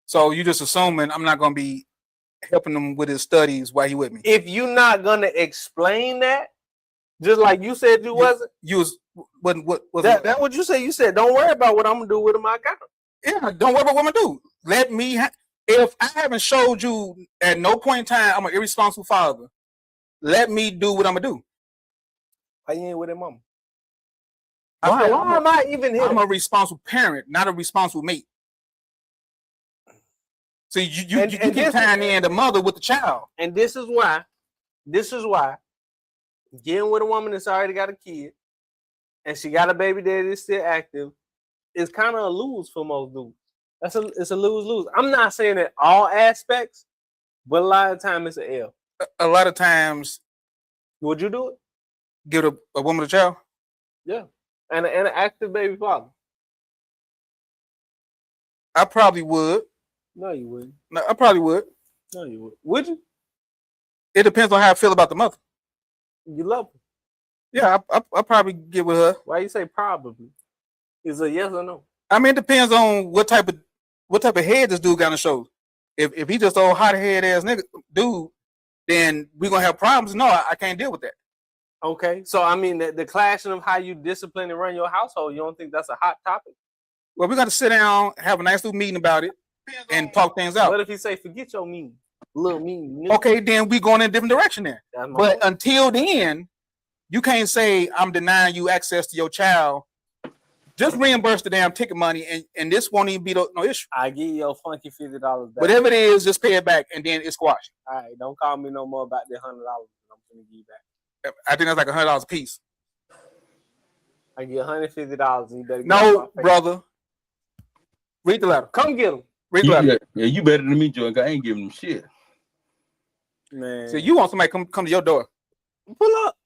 So you just assuming I'm not gonna be helping him with his studies while he with me. If you're not gonna explain that, just like you said you wasn't. You was what that what you said? You said don't worry about what I'm gonna do with him. I got him. Yeah, don't worry about what I'm gonna do. Let me. If I haven't showed you at no point in time I'm an irresponsible father, let me do what I'm gonna do. Why you ain't with him, mama? Why am I even here? I'm a responsible parent, not a responsible mate. So you keep tying in the mother with the child. And this is why getting with a woman that's already got a kid and she got a baby daddy that's still active is kind of a lose for most dudes. It's a lose-lose. I'm not saying that all aspects, but a lot of times it's an L. A lot of times, would you do it? Give a woman a child? Yeah, and an active baby father. I probably would. No, you wouldn't. No, I probably would. No, you would. Would you? It depends on how I feel about the mother. You love her. Yeah, I probably get with her. Why you say probably? Is a yes or no? I mean, it depends on what type of head this dude got on the show. If he just old hot head ass nigga dude, then we gonna have problems. No, I can't deal with that. Okay, so I mean, the clashing of how you discipline and run your household, you don't think that's a hot topic? Well, we got to sit down, have a nice little meeting about it, and talk things out. What if he say, forget your meeting, little meeting? Okay, then we going in a different direction there. But until then, you can't say I'm denying you access to your child. Just reimburse the damn ticket money, and this won't even be no issue. I give you your funky $50 back. Whatever it is, just pay it back, and then it's squashed. All right, don't call me no more about the $100. I'm gonna give you back. I think that's like $100 a piece. I give you $150, and you better. No, brother. Read the letter. Come get him. Read the letter. Yeah, you better than me, Joe. I ain't giving him shit. Man. So you want somebody come to your door? Pull up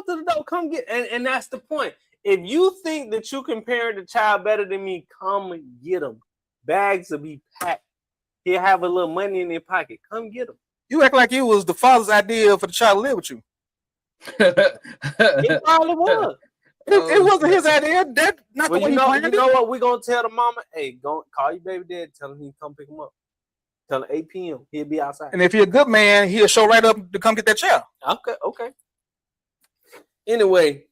to the door. Come get, and that's the point. If you think that you can parent the child better than me, come get him. Bags will be packed. He'll have a little money in his pocket. Come get him. You act like it was the father's idea for the child to live with you. It probably was. It wasn't his idea. That not Well, the way you he planned it. know what? We're gonna tell the mama, hey, go call your baby dad, tell him he can come pick him up. Tell him 8 p.m. He'll be outside. And if you're a good man, he'll show right up to come get that child. Okay. Anyway,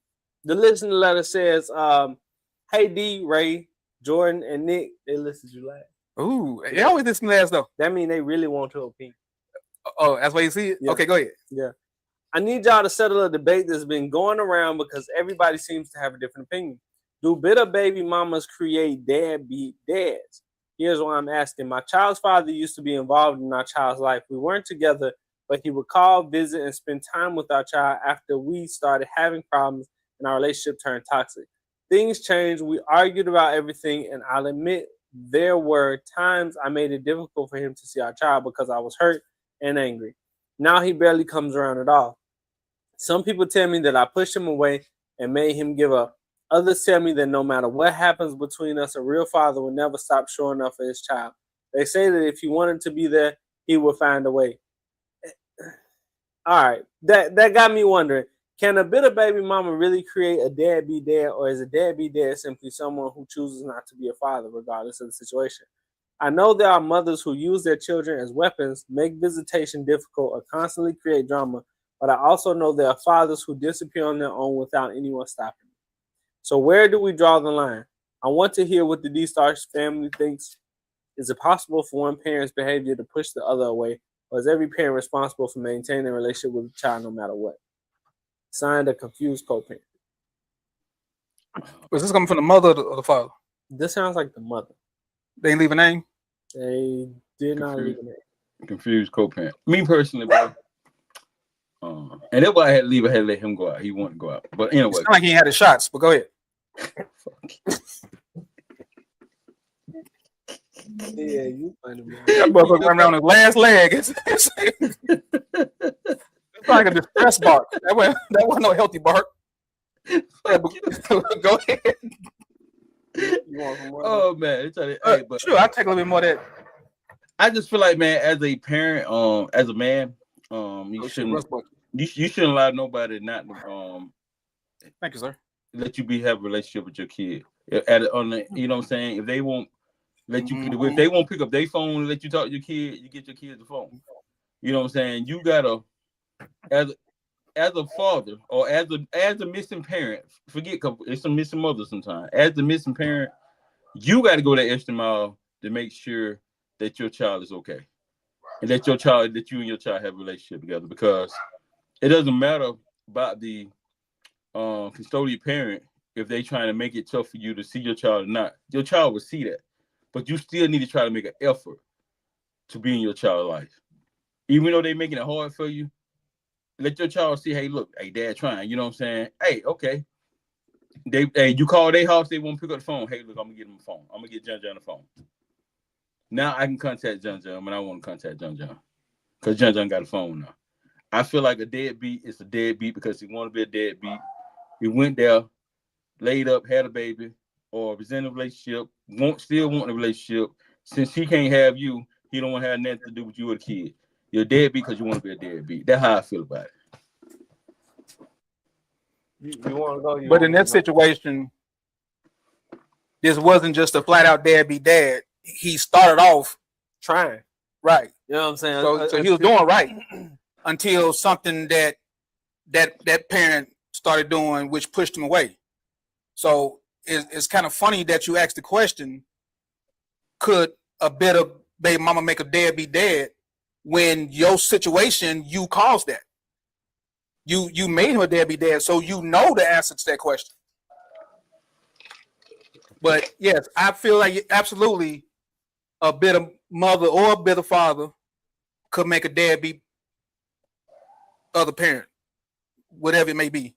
the listener letter says, hey D, Ray, Jordan, and Nick, they listed you last. Ooh, they always listen last though. That means they really want your opinion. Oh, that's why you see it? Yeah. Okay, go ahead. Yeah. I need y'all to settle a debate that's been going around because everybody seems to have a different opinion. Do bitter baby mamas create deadbeat dads? Here's what I'm asking. My child's father used to be involved in our child's life. We weren't together, but he would call, visit, and spend time with our child after we started having problems and our relationship turned toxic. Things changed. We argued about everything, and I'll admit there were times I made it difficult for him to see our child because I was hurt and angry. Now he barely comes around at all. Some people tell me that I pushed him away and made him give up. Others tell me that no matter what happens between us, a real father will never stop showing up for his child. They say that if he wanted to be there, he would find a way. All right, that got me wondering, can a bitter baby mama really create a deadbeat dad, or is a deadbeat dad simply someone who chooses not to be a father regardless of the situation? I know there are mothers who use their children as weapons, make visitation difficult, or constantly create drama, but I also know there are fathers who disappear on their own without anyone stopping them. So where do we draw the line? I want to hear what the D-Stars family thinks. Is it possible for one parent's behavior to push the other away, or is every parent responsible for maintaining a relationship with the child no matter what? Signed, a confused co-parent. Was this coming from the mother or the father? This sounds like the mother. They didn't leave a name? They did not leave a name. Confused co-parent. Me personally, bro. And that's why I had to leave. I had to let him go out. He wanted to go out. But anyway. It's not like he had his shots, but go ahead. Yeah, you funny, man. That motherfucker run around his last leg. It's like a distress bark. That wasn't no healthy bark. Go ahead. Oh man, sure, I'll take a little bit more of that. I just feel like, man, as a parent, as a man, you shouldn't allow nobody not to thank you, sir. Let you have a relationship with your kid. You know what I'm saying? If they won't let you, if they won't pick up their phone and let you talk to your kid, you get your kid the phone. You know what I'm saying? You gotta, as a father or as a missing parent, forget it's a missing mother sometimes. As a missing parent, you got to go that extra mile to make sure that your child is okay, and that you and your child have a relationship together. Because it doesn't matter about the custodial parent if they trying to make it tough for you to see your child or not. Your child will see that, but you still need to try to make an effort to be in your child's life, even though they're making it hard for you. Let your child see, hey, look, hey, dad trying. You know what I'm saying? Hey, okay. You call their house, they won't pick up the phone. Hey, look, I'm gonna get them a phone. I'm gonna get John the phone. Now I can contact John when I want to contact John, because John got a phone now. I feel like a deadbeat is a deadbeat because he want to be a deadbeat. He went there, laid up, had a baby, or was in a relationship, still want a relationship. Since he can't have you, he don't want to have nothing to do with you or the kid. You're a deadbeat because you want to be a deadbeat. That's how I feel about it. You want to go? But in that situation, this wasn't just a flat out deadbeat dad. He started off trying. right. You know what I'm saying? So he was doing right until something that parent started doing, which pushed him away. So it's kind of funny that you asked the question: could a better baby mama make a deadbeat dad? When your situation, you caused that. You made him a deadbeat dad, so you know the answer to that question. But yes, I feel like absolutely a bitter mother or a bitter father could make a deadbeat other parent, whatever it may be.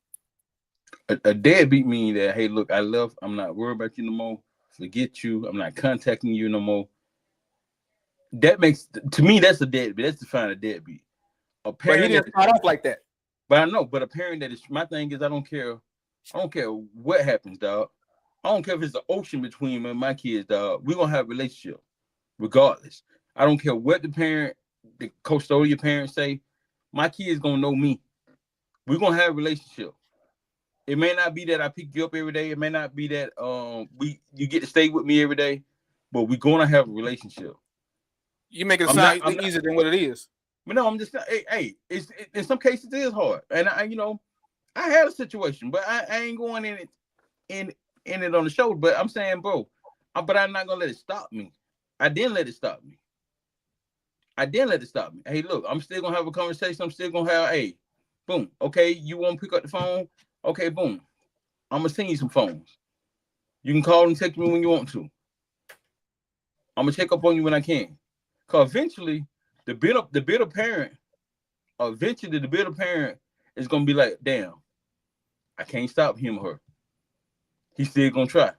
A deadbeat means that, hey, look, I left. I'm not worried about you no more. Forget you. I'm not contacting you no more. That makes, to me, that's a deadbeat. That's defined a deadbeat. A parent. But he didn't start off like that. But I know. But a parent that is, my thing is, I don't care what happens, dog. I don't care if it's the ocean between me and my kids, dog. We're gonna have a relationship, regardless. I don't care what the custodial parents say. My kids gonna know me. We're gonna have a relationship. It may not be that I pick you up every day. It may not be that you get to stay with me every day, but we're gonna have a relationship. You make it sound easier than what it is. But no, I'm just hey, it's in some cases it is hard, and I had a situation, but I ain't going in it on the shoulder. But I'm saying, bro, but I'm not gonna let it stop me. I didn't let it stop me. Hey, look, I'm still gonna have a conversation. I'm still gonna have, hey, boom, okay, you want to pick up the phone? Okay, boom, I'm gonna send you some phones. You can call and text me when you want to. I'm gonna check up on you when I can. Cause eventually, the bitter parent is gonna be like, damn, I can't stop him or her. He's still gonna try.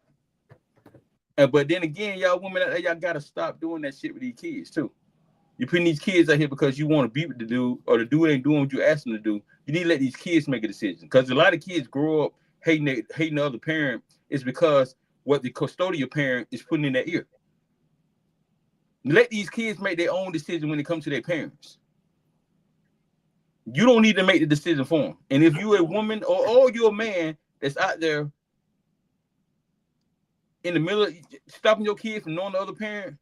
But then again, y'all women out there, y'all gotta stop doing that shit with these kids too. You're putting these kids out here because you want to be with the dude, or the dude ain't doing what you ask them to do. You need to let these kids make a decision. Because a lot of kids grow up hating the other parent is because what the custodial parent is putting in their ear. Let these kids make their own decision when it comes to their parents. You don't need to make the decision for them. And if you're a woman or you're a man that's out there in the middle of stopping your kid from knowing the other parent,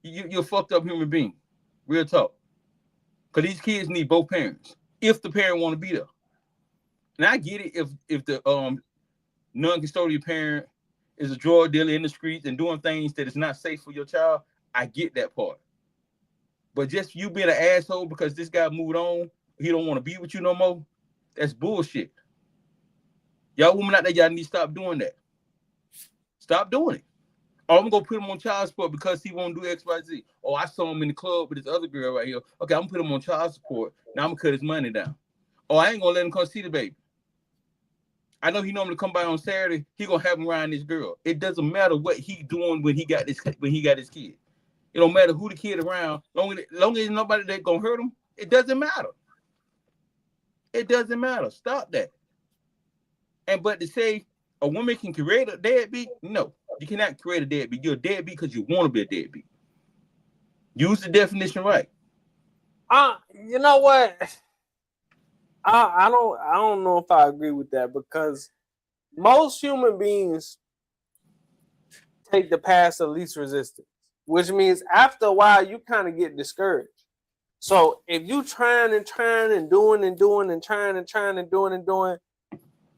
you're a fucked up human being. Real talk. Because these kids need both parents if the parent want to be there. And I get it if the non-custodial parent is a drug dealer in the streets and doing things that is not safe for your child. I get that part. But just you being an asshole because this guy moved on, he don't want to be with you no more, that's bullshit. Y'all women out there, y'all need to stop doing that. Stop doing it. Or I'm going to put him on child support because he won't do X, Y, Z. Or I saw him in the club with this other girl right here. Okay, I'm going to put him on child support. Now I'm going to cut his money down. Or I ain't going to let him come see the baby. I know he normally come by on Saturday. He going to have him around this girl. It doesn't matter what he doing when he got his kid. It don't matter who the kid around. Long as nobody that going to hurt him, it doesn't matter. It doesn't matter. Stop that. But to say a woman can create a deadbeat, no. You cannot create a deadbeat. You're a deadbeat because you want to be a deadbeat. Use the definition right. You know what? I don't know if I agree with that because most human beings take the path of least resistance, which means after a while you kind of get discouraged. So if you trying and doing and doing and trying and doing,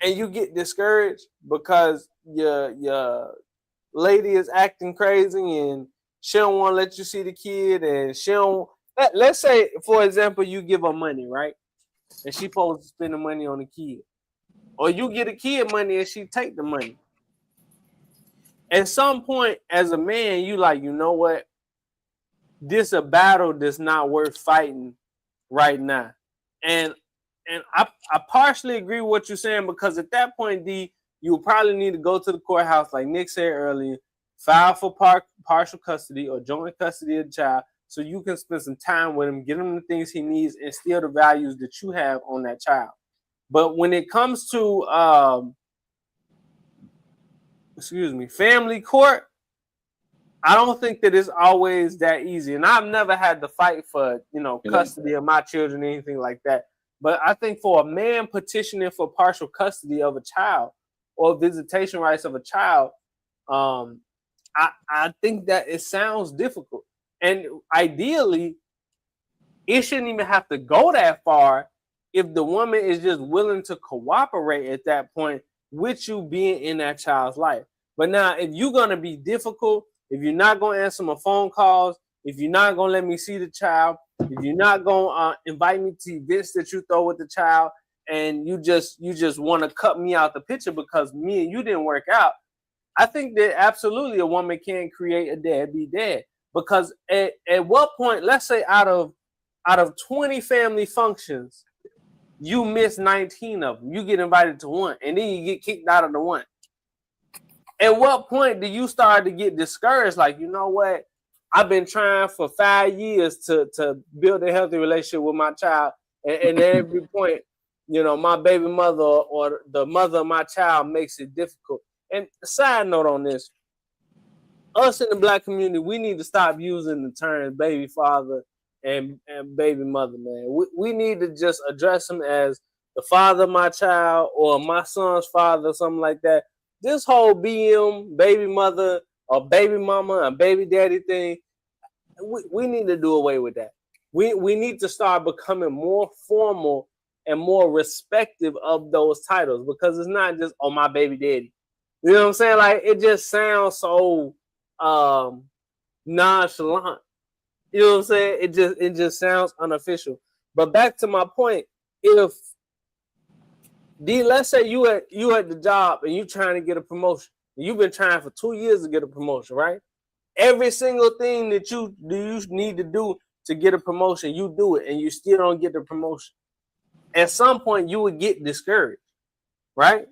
and you get discouraged because your lady is acting crazy and she don't want to let you see the kid, and she don't. Let's say, for example, you give her money, right? And she supposed to spend the money on the kid. Or you get a kid money and she take the money. At some point, as a man, you like, you know what? This a battle that's not worth fighting right now. And I partially agree with what you're saying, because at that point, D, you will probably need to go to the courthouse, like Nick said earlier, file for partial custody or joint custody of the child, so you can spend some time with him, get him the things he needs, and instill the values that you have on that child. But when it comes to family court, I don't think that it's always that easy. And I've never had to fight for, custody of my children or anything like that. But I think for a man petitioning for partial custody of a child or visitation rights of a child, I think that it sounds difficult, and ideally, it shouldn't even have to go that far if the woman is just willing to cooperate at that point with you being in that child's life. But now, if you're gonna be difficult, if you're not gonna answer my phone calls, if you're not gonna let me see the child, if you're not gonna invite me to events that you throw with the child, and you just want to cut me out the picture because me and you didn't work out, I think that absolutely a woman can create a deadbeat dad. Because at what point, let's say out of 20 family functions, you miss 19 of them. You get invited to one, and then you get kicked out of the one. At what point do you start to get discouraged? Like, you know what? I've been trying for 5 years to build a healthy relationship with my child, and at every point, you know, my baby mother or the mother of my child makes it difficult. And a side note on this, us in the Black community, we need to stop using the terms baby father and baby mother, man. We need to just address them as the father of my child or my son's father, something like that. This whole BM, baby mother, or baby mama, or baby daddy thing, we need to do away with that. We need to start becoming more formal and more respective of those titles, because it's not just, oh, my baby daddy. You know what I'm saying? Like, it just sounds so nonchalant. You know what I'm saying? It just sounds unofficial. But back to my point, if let's say you at the job and you trying to get a promotion. You've been trying for 2 years to get a promotion, right? Every single thing that you need to do to get a promotion, you do it, and you still don't get the promotion. At some point, you would get discouraged, right?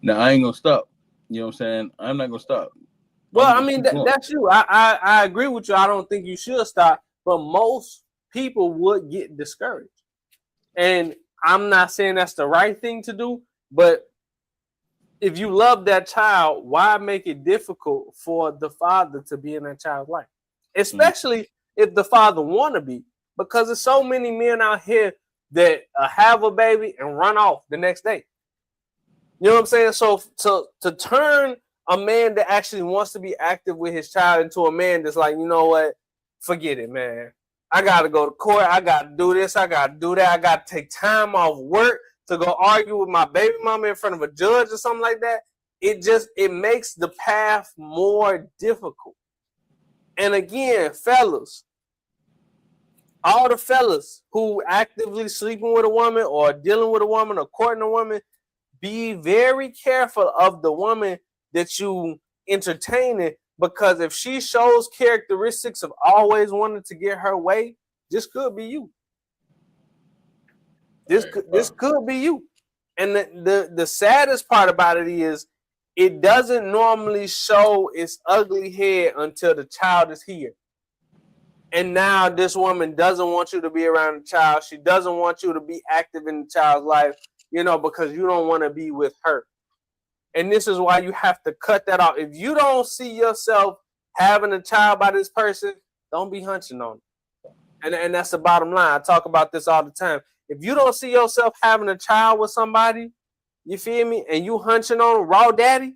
Now, I ain't gonna stop. You know what I'm saying? I'm not gonna stop. Well, I mean, that's you. I agree with you. I don't think you should stop, but most people would get discouraged. And I'm not saying that's the right thing to do, but if you love that child, why make it difficult for the father to be in that child's life? Especially if the father want to be, because there's so many men out here that have a baby and run off the next day. You know what I'm saying? So to turn a man that actually wants to be active with his child into a man that's like, you know what, forget it, man. I got to go to court. I got to do this. I got to do that. I got to take time off work to go argue with my baby mama in front of a judge or something like that. It makes the path more difficult. And again, fellas, all the fellas who actively sleeping with a woman or dealing with a woman or courting a woman, be very careful of the woman that you entertaining, because if she shows characteristics of always wanting to get her way, this could be you. This could be you. And the saddest part about it is it doesn't normally show its ugly head until the child is here. And now this woman doesn't want you to be around the child. She doesn't want you to be active in the child's life, you know, because you don't want to be with her. And this is why you have to cut that off. If you don't see yourself having a child by this person, don't be hunching on it. And that's the bottom line. I talk about this all the time. If you don't see yourself having a child with somebody, you feel me, and you hunching on raw daddy,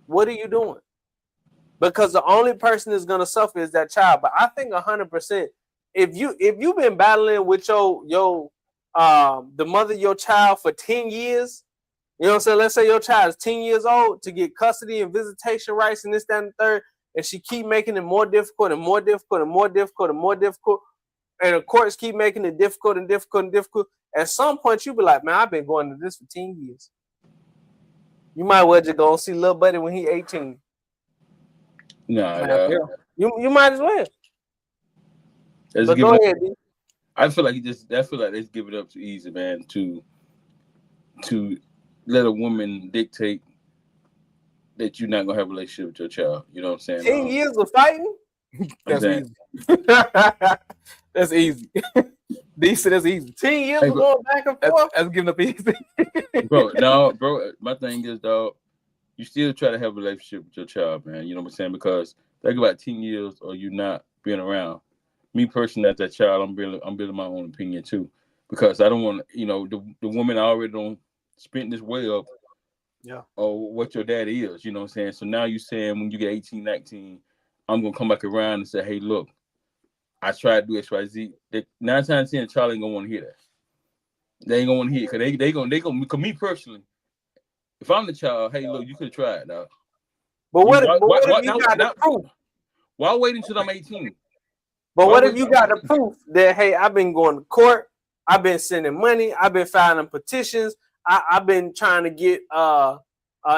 what are you doing? Because the only person that's gonna suffer is that child. But I think 100%, if you've been battling with the mother of your child for 10 years, you know what I'm saying? Let's say your child is 10 years old to get custody and visitation rights and this, that, and the third, and she keep making it more difficult and more difficult and more difficult and more difficult, and the courts keep making it difficult and difficult and difficult. At some point, you be like, man, I've been going to this for 10 years. You might well just go and see little buddy when he 18. Nah, you might as well. But go ahead, D. I feel like they give it up too easy, man, to let a woman dictate that you're not gonna have a relationship with your child. You know what I'm saying? 10 years of fighting? That's easy. That's easy. Decent, that's easy. 10 years of going back and forth? That's giving up easy. bro, my thing is, dog, you still try to have a relationship with your child, man. You know what I'm saying? Because think about 10 years or you not being around. Me personally, as that child, I'm building my own opinion too. Because I don't want, you know, the woman I already don't spent this way up. or what your daddy is. You know what I'm saying? So now you saying when you get 18, 19, I'm gonna come back around and say, hey, look, I tried to do XYZ. 9 times out of 10, Charlie ain't gonna want to hear that. They ain't gonna want to hear it because they gonna because me personally, if I'm the child, hey, look, you could have tried, dog. But what if you got the proof? Why wait until I'm 18? But what if you got the proof that, hey, I've been going to court, I've been sending money, I've been filing petitions, I've been trying to get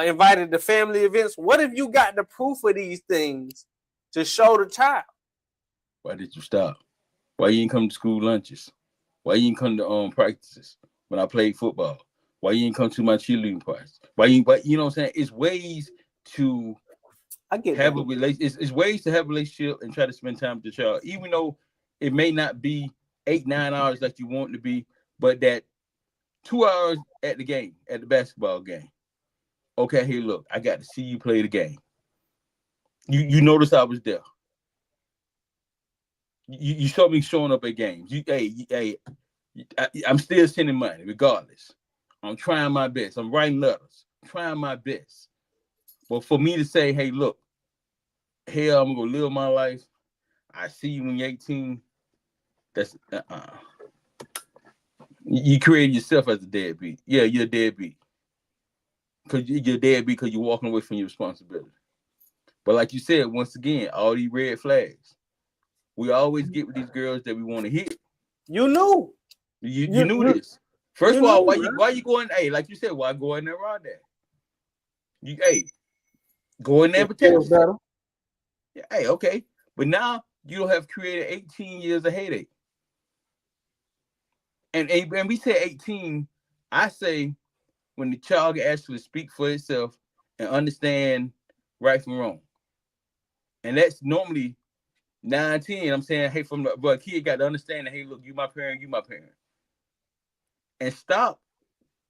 invited to family events. What if you got the proof of these things to show the child? Why did you stop? Why you didn't come to school lunches? Why you didn't come to practices when I played football? Why you didn't come to my cheerleading parties? But you know what I'm saying? It's ways to have a relationship. It's ways to have a relationship and try to spend time with the child, even though it may not be 8-9 hours like you want it to be, but that 2 hours at the game, at the basketball game. Okay, hey, look, I got to see you play the game. You notice I was there. You saw me showing up at games. I'm still sending money regardless. I'm trying my best. I'm writing letters. I'm trying my best. But for me to say, hey, look, hell, I'm going to live my life. I see you when you're 18. That's You created yourself as a deadbeat. Yeah, you're a deadbeat. Because you're a deadbeat because you're walking away from your responsibility. But like you said, once again, all these red flags. We always get with these girls that we want to hit. You knew. You knew this. First of all, why you going? Hey, like you said, why go in there around that? Go in there and protect yourself. Yeah, hey, okay. But now you have created 18 years of headache. And we say 18, I say when the child can actually speak for itself and understand right from wrong. And that's normally 9, 10. I'm saying, hey, but a kid got to understand that, hey, look, you my parent, you my parent. And stop.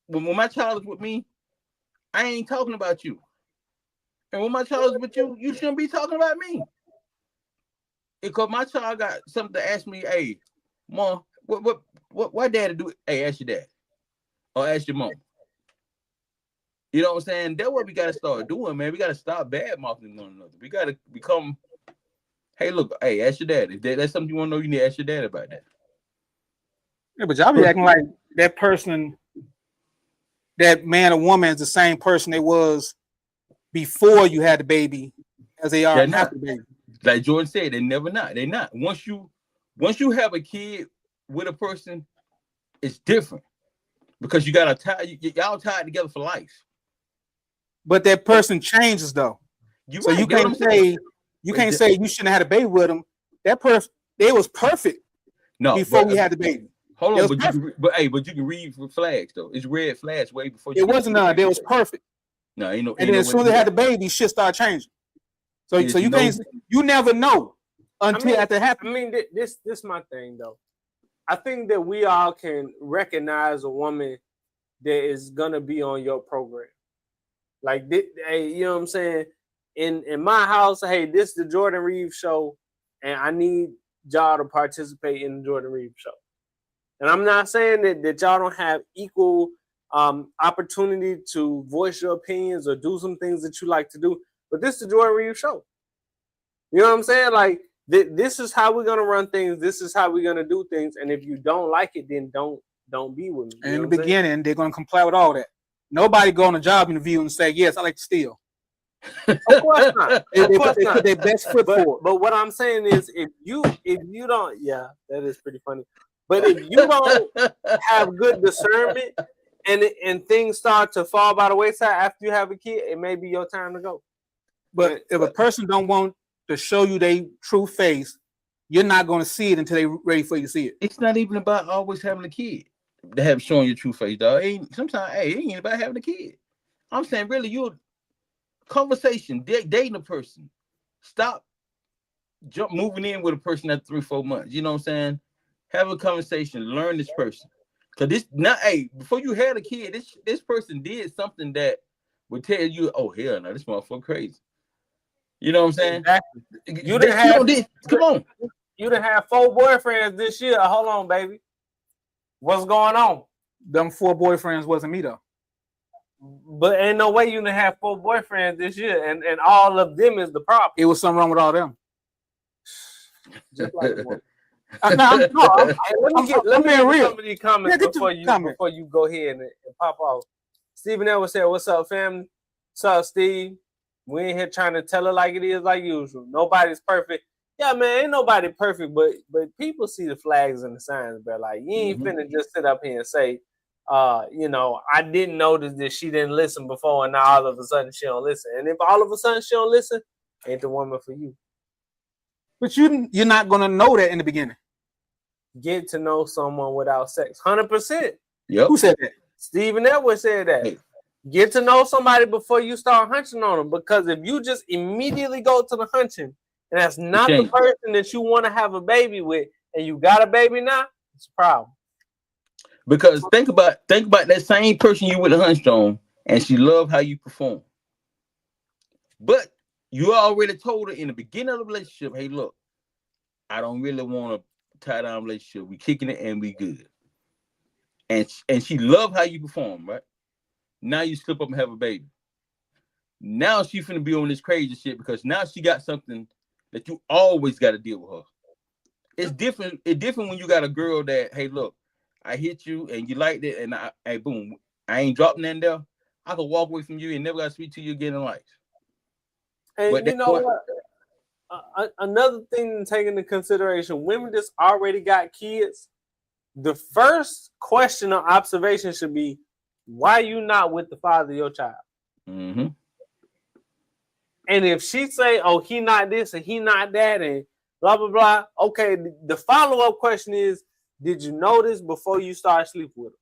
When my child is with me, I ain't talking about you. And when my child is with you, you shouldn't be talking about me. Because my child got something to ask me, hey, Mom, why daddy do it? Hey, ask your dad. Or ask your mom. You know what I'm saying? That's what we got to start doing, man. We got to stop bad mouthing one another. We got to become, hey, look, hey, ask your dad. If that's something you want to know, you need to ask your dad about that. Yeah, but y'all be acting like that person, that man or woman is the same person they was before you had the baby as they are after the baby. Like Jordan said, they're never not. They're not. Once you have a kid with a person, it's different because you got to y'all tied together for life. But that person changes though. You can't say you shouldn't have had a baby with them. That person, they was perfect. Before we had the baby. Hold on, but you can read flags though. It's red flags way before. It wasn't none. They was perfect. No, ain't no. And then as soon as they had the baby, shit started changing. So you can't. You never know until after it happens. I mean, this my thing though. I think that we all can recognize a woman that is gonna be on your program. Like, hey, you know what I'm saying? In my house, hey, this is the Jordan Reeves show, and I need y'all to participate in the Jordan Reeves show. And I'm not saying that y'all don't have equal opportunity to voice your opinions or do some things that you like to do, but this is the Jordan Reeves show. You know what I'm saying? Like, this is how we're gonna run things. This is how we're gonna do things. And if you don't like it, then don't be with me. And in the beginning, they're gonna comply with all that. Nobody go on a job interview and say, "Yes, I like to steal." Of course not. They put their best foot forward. But what I'm saying is, if you don't, yeah, that is pretty funny. But if you don't have good discernment and things start to fall by the wayside after you have a kid, it may be your time to go. But if a person don't want to show you their true face, you're not going to see it until they're ready for you to see it. It's not even about always having a kid. They have showing your true face, dog. Sometimes, it ain't about having a kid. I'm saying, really, you're conversation, dating a person. Stop moving in with a person after 3-4 months. You know what I'm saying? Have a conversation, learn this person. Cause before you had a kid, this person did something that would tell you, oh hell no, this motherfucker crazy. You know what I'm saying? Exactly. Come on. You done had 4 boyfriends this year. Hold on, baby. What's going on? Them 4 boyfriends wasn't me though. But ain't no way you gonna have 4 boyfriends this year, and all of them is the problem. It was something wrong with all them. Just like one. Let Let me get real. some of these comments before you go ahead and pop off. Stephen Edwards said, "What's up, family? What's up, Steve? We ain't here trying to tell it like it is, like usual. Nobody's perfect. Yeah, man, ain't nobody perfect, but people see the flags and the signs, but like you ain't finna just sit up here and say, I didn't notice that she didn't listen before, and now all of a sudden she don't listen. And if all of a sudden she don't listen, ain't the woman for you. But you're not gonna know that in the beginning. Get to know someone without sex, 100%. Yep. Who said that? Stephen Edwards said that. Hey. Get to know somebody before you start hunching on them, because if you just immediately go to the hunching, and that's not the person that you want to have a baby with, and you got a baby now, it's a problem. Because think about that same person you would have hunched on, and she loved how you perform. But you already told her in the beginning of the relationship, hey, look, I don't really want a tie-down relationship. We kicking it and we good. And she loved how you perform, right? Now you slip up and have a baby. Now she finna be on this crazy shit because now she got something that you always got to deal with her. It's different. It's different when you got a girl that, hey, look, I hit you and you liked it, and boom, I ain't dropping that there. I could walk away from you and never got to speak to you again in life. And but you know what? Another thing to take into consideration: women that's already got kids, the first question or observation should be, why you not with the father of your child? Mm-hmm. And if she say, oh, he not this and he not that and blah, blah, blah. Okay, the follow-up question is, did you notice before you start sleeping with him?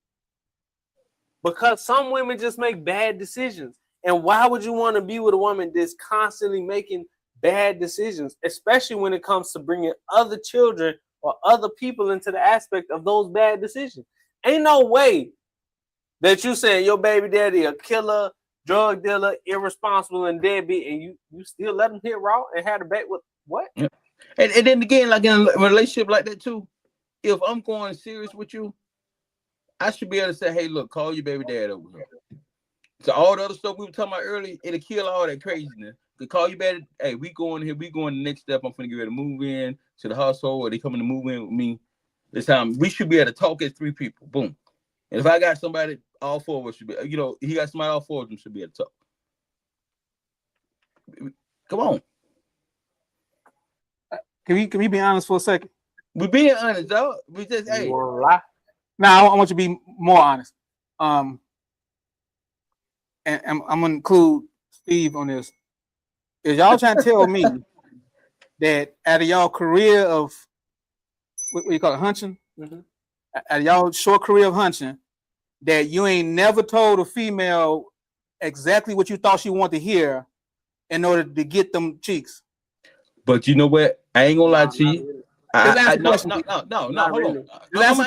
Because some women just make bad decisions. And why would you want to be with a woman that's constantly making bad decisions, especially when it comes to bringing other children or other people into the aspect of those bad decisions? Ain't no way that you saying your baby daddy a killer, drug dealer, irresponsible, and deadbeat, and you still let him hit raw and had a bet with what? Yeah. And then again, like in a relationship like that too, if I'm going serious with you, I should be able to say, hey, look, call your baby dad over here. So all the other stuff we were talking about earlier, it'll kill all that craziness. To call you baby, hey, we going here, we going the next step. I'm finna get ready to move in to the household, or they coming to move in with me. This time we should be able to talk as 3 people. Boom. And if I got somebody, all 4 of us should be, he got somebody, all 4 of them should be able to talk. Come on. Can we be honest for a second? We being honest, dog. We just, hey. Now I want you to be more honest. And I'm gonna include Steve on this. Is y'all trying to tell me that out of y'all career of what you call it, hunching? Mm-hmm. Out of y'all short career of hunching, that you ain't never told a female exactly what you thought she wanted to hear in order to get them cheeks? But you know what? I ain't gonna lie to you. No, hold on. I'm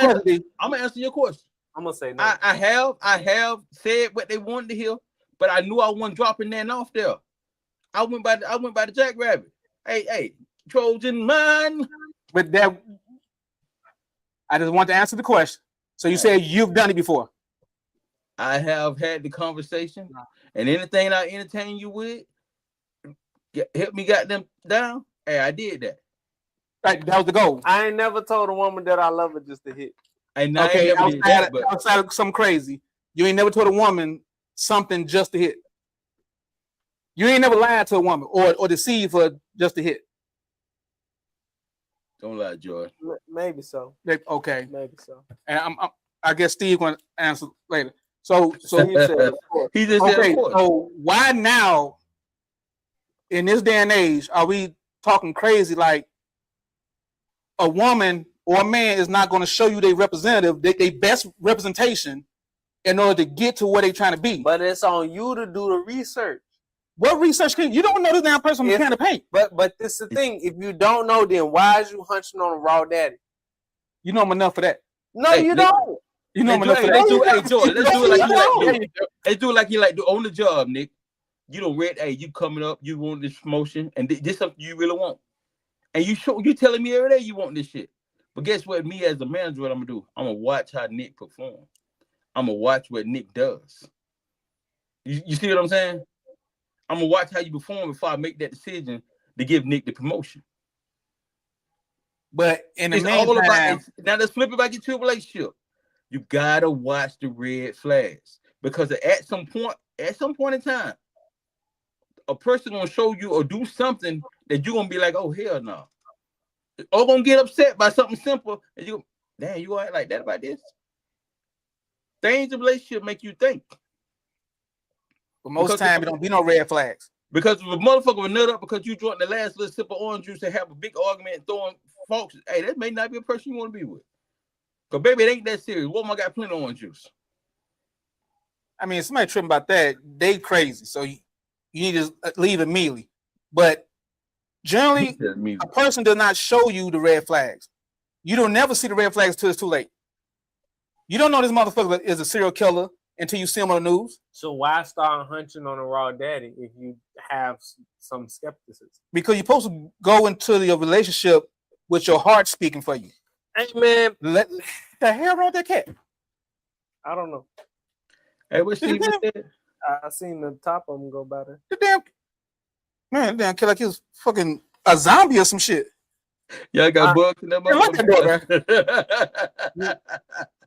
gonna answer your question. I'm gonna say no. I have said what they wanted to hear, but I knew I wasn't dropping that off there. I went by the Jackrabbit. Hey, Trojan man. But that, I just want to answer the question. So you said you've done it before. I have had the conversation, and anything I entertain you with, help me got them down. Hey, I did that. Right, that was the goal. I ain't never told a woman that I love her just to hit. Okay, outside of some crazy, you ain't never told a woman something just to hit. You ain't never lied to a woman or deceived her just to hit. Don't lie, George. Maybe so. Okay. Maybe so. And I guess Steve going to answer later. So he said, he just said, of course. So why now, in this day and age, are we talking crazy like a woman or a man is not going to show you their representative, their best representation in order to get to where they're trying to be? But it's on you to do the research. What research can you don't know this damn person can paint? But this is the thing. If you don't know, then why is you hunching on a raw daddy? You know him enough for that. No, you don't. You know him enough for that. Hey, George, let's do it like you like. Let's do it like you like on the job, Nick. You don't read. Hey, you coming up? You want this promotion, and this something you really want, and you telling me every day you want this shit. But guess what? Me as a manager, what I'm gonna do? I'm gonna watch how Nick performs. I'm gonna watch what Nick does. You see what I'm saying? I'm gonna watch how you perform before I make that decision to give Nick the promotion. But in the It's all about meantime, now. Let's flip it back into a relationship. You gotta watch the red flags because at some point in time, a person gonna show you or do something that you're gonna be like, oh hell no. Or gonna get upset by something simple, and you, damn, you act like that about this. Things in relationship make you think. but most time it don't be no red flags. Because if a motherfucker will nut up because you drank the last little sip of orange juice and have a big argument and throwing folks, hey, that may not be a person you want to be with. Because baby, it ain't that serious. Woman got plenty of orange juice. I mean, if somebody tripping about that, they crazy. So you need to leave immediately. But generally, a person does not show you the red flags. You don't never see the red flags until it's too late. You don't know this motherfucker is a serial killer until you see him on the news. So why start hunching on a raw daddy if you have some skepticism? Because you're supposed to go into your relationship with your heart speaking for you. Hey man, the hell wrong with that cat? I don't know. Hey, what Steve said? I seen the top of him go by there. The damn kid like he was fucking a zombie or some shit. Y'all got bugs in that motherfucker.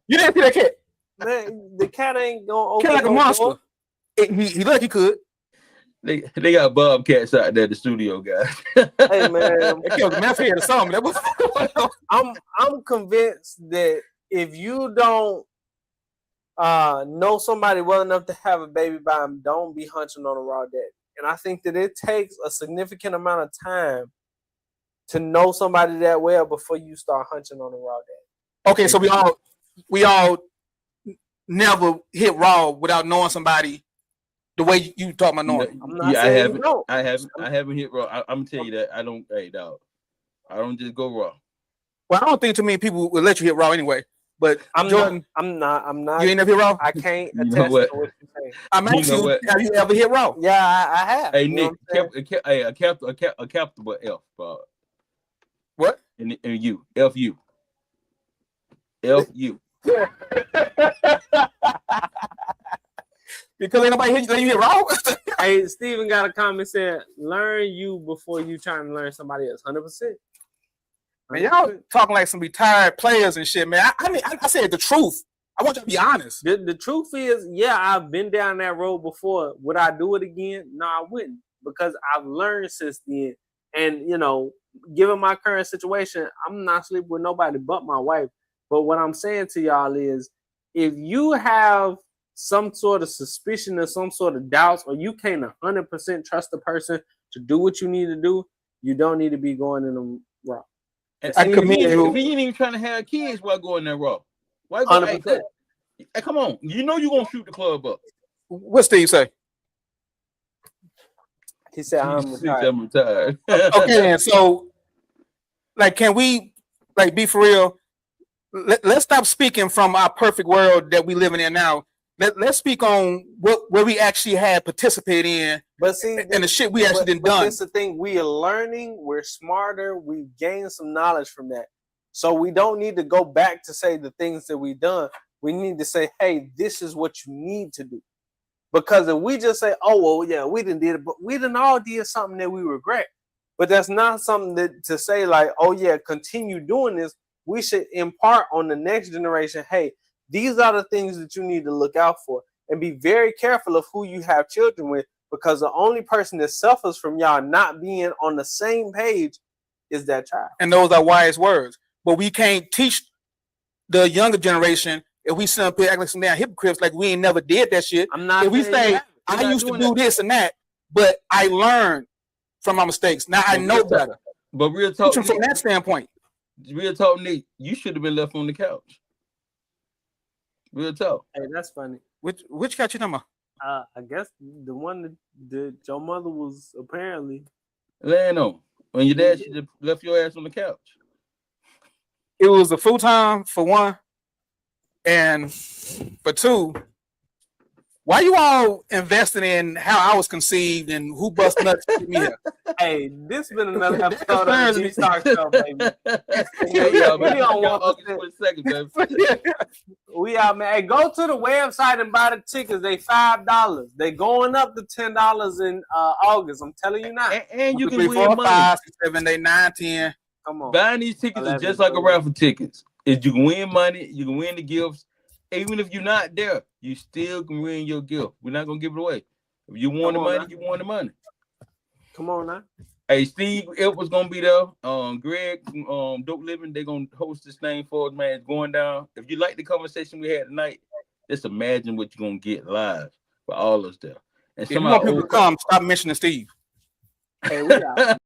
You didn't see that cat? Man, the cat ain't gonna open like a monster. He looked like he could. They got bobcats out there, the studio guys. Hey man, or something. I'm convinced that if you don't know somebody well enough to have a baby by him, don't be hunching on a raw daddy. And I think that it takes a significant amount of time to know somebody that well before you start hunching on a raw daddy. Okay, so we all never hit raw without knowing somebody the way you talk about knowing. I'm not saying I haven't hit raw. I'm gonna tell you that I don't. Hey, dog, I don't just go raw. Well, I don't think too many people will let you hit raw anyway. But Jordan, I'm not. You ain't never hit raw. I can't attest to what you're saying. I'm asking you, have you ever hit raw? Yeah, I have. Hey, Nick, a capital F. What? And you, F-U. F-U. Because ain't nobody let you hit raw. Hey, Steven got a comment saying, learn you before you trying to learn somebody else. 100%. Man, y'all talking like some retired players and shit, man. I mean, I said the truth. I want you to be honest. The truth is, yeah, I've been down that road before. Would I do it again? No, I wouldn't. Because I've learned since then. And, you know, given my current situation, I'm not sleeping with nobody but my wife. But what I'm saying to y'all is, if you have some sort of suspicion or some sort of doubts, or you can't 100% trust the person to do what you need to do, you don't need to be going in the raw. I commend you. If he ain't even trying to have kids while going that raw. Why go like that? Hey, come on. You know you're going to shoot the club up. What Steve say? He said, I'm retired. Okay, then. So, like, can we, like, be for real? Let's stop speaking from our perfect world that we living in now. Let's speak on what we actually had participated in, but see, and the shit we actually done. That's the thing. We are learning. We're smarter. We gained some knowledge from that. So we don't need to go back to say the things that we done. We need to say, hey, this is what you need to do. Because if we just say, oh, well, yeah, we didn't did it, but we didn't all did something that we regret. But that's not something that to say like, oh, yeah, continue doing this. We should impart on the next generation, hey, these are the things that you need to look out for, and be very careful of who you have children with, because the only person that suffers from y'all not being on the same page is that child. And those are wise words. But we can't teach the younger generation if we sit up here acting like some damn hypocrites, like we ain't never did that shit. I'm not. If we say, I used to do this and that, but I learned from my mistakes. Now I know better. But real talk, from that standpoint. Real talk, Nick, you should have been left on the couch. Real talk. Hey, that's funny. Which couch you talking about? I guess the one that your mother was apparently laying on. When your dad should have left your ass on the couch. It was a full time for one, and for two, Why you all investing in how I was conceived and who bust nuts to me here? Hey, this been another That episode of the concerns me. G-Star Show, baby. Yeah, We on August 1%. 22nd, baby. We out, man. Hey, go to the website and buy the tickets. They $5. They going up to $10 in August. I'm telling you now. And you 1, can 2, 3, 4, win money. 5, 6, 7, 8, 9, 10. Come on. Buying these tickets is 11, just like a 12. raffle tickets. Is you can win money, you can win the gifts. Even if you're not there, you still can win your gift. We're not gonna give it away. If you want the money, you want the money. Come on now. Hey, Steve, it was gonna be there. Greg, Dope Living, they're gonna host this thing for us, man. It's going down. If you like the conversation we had tonight, just imagine what you're gonna get live for all of us there. And If you want people to come, stop mentioning Steve. Hey, we out.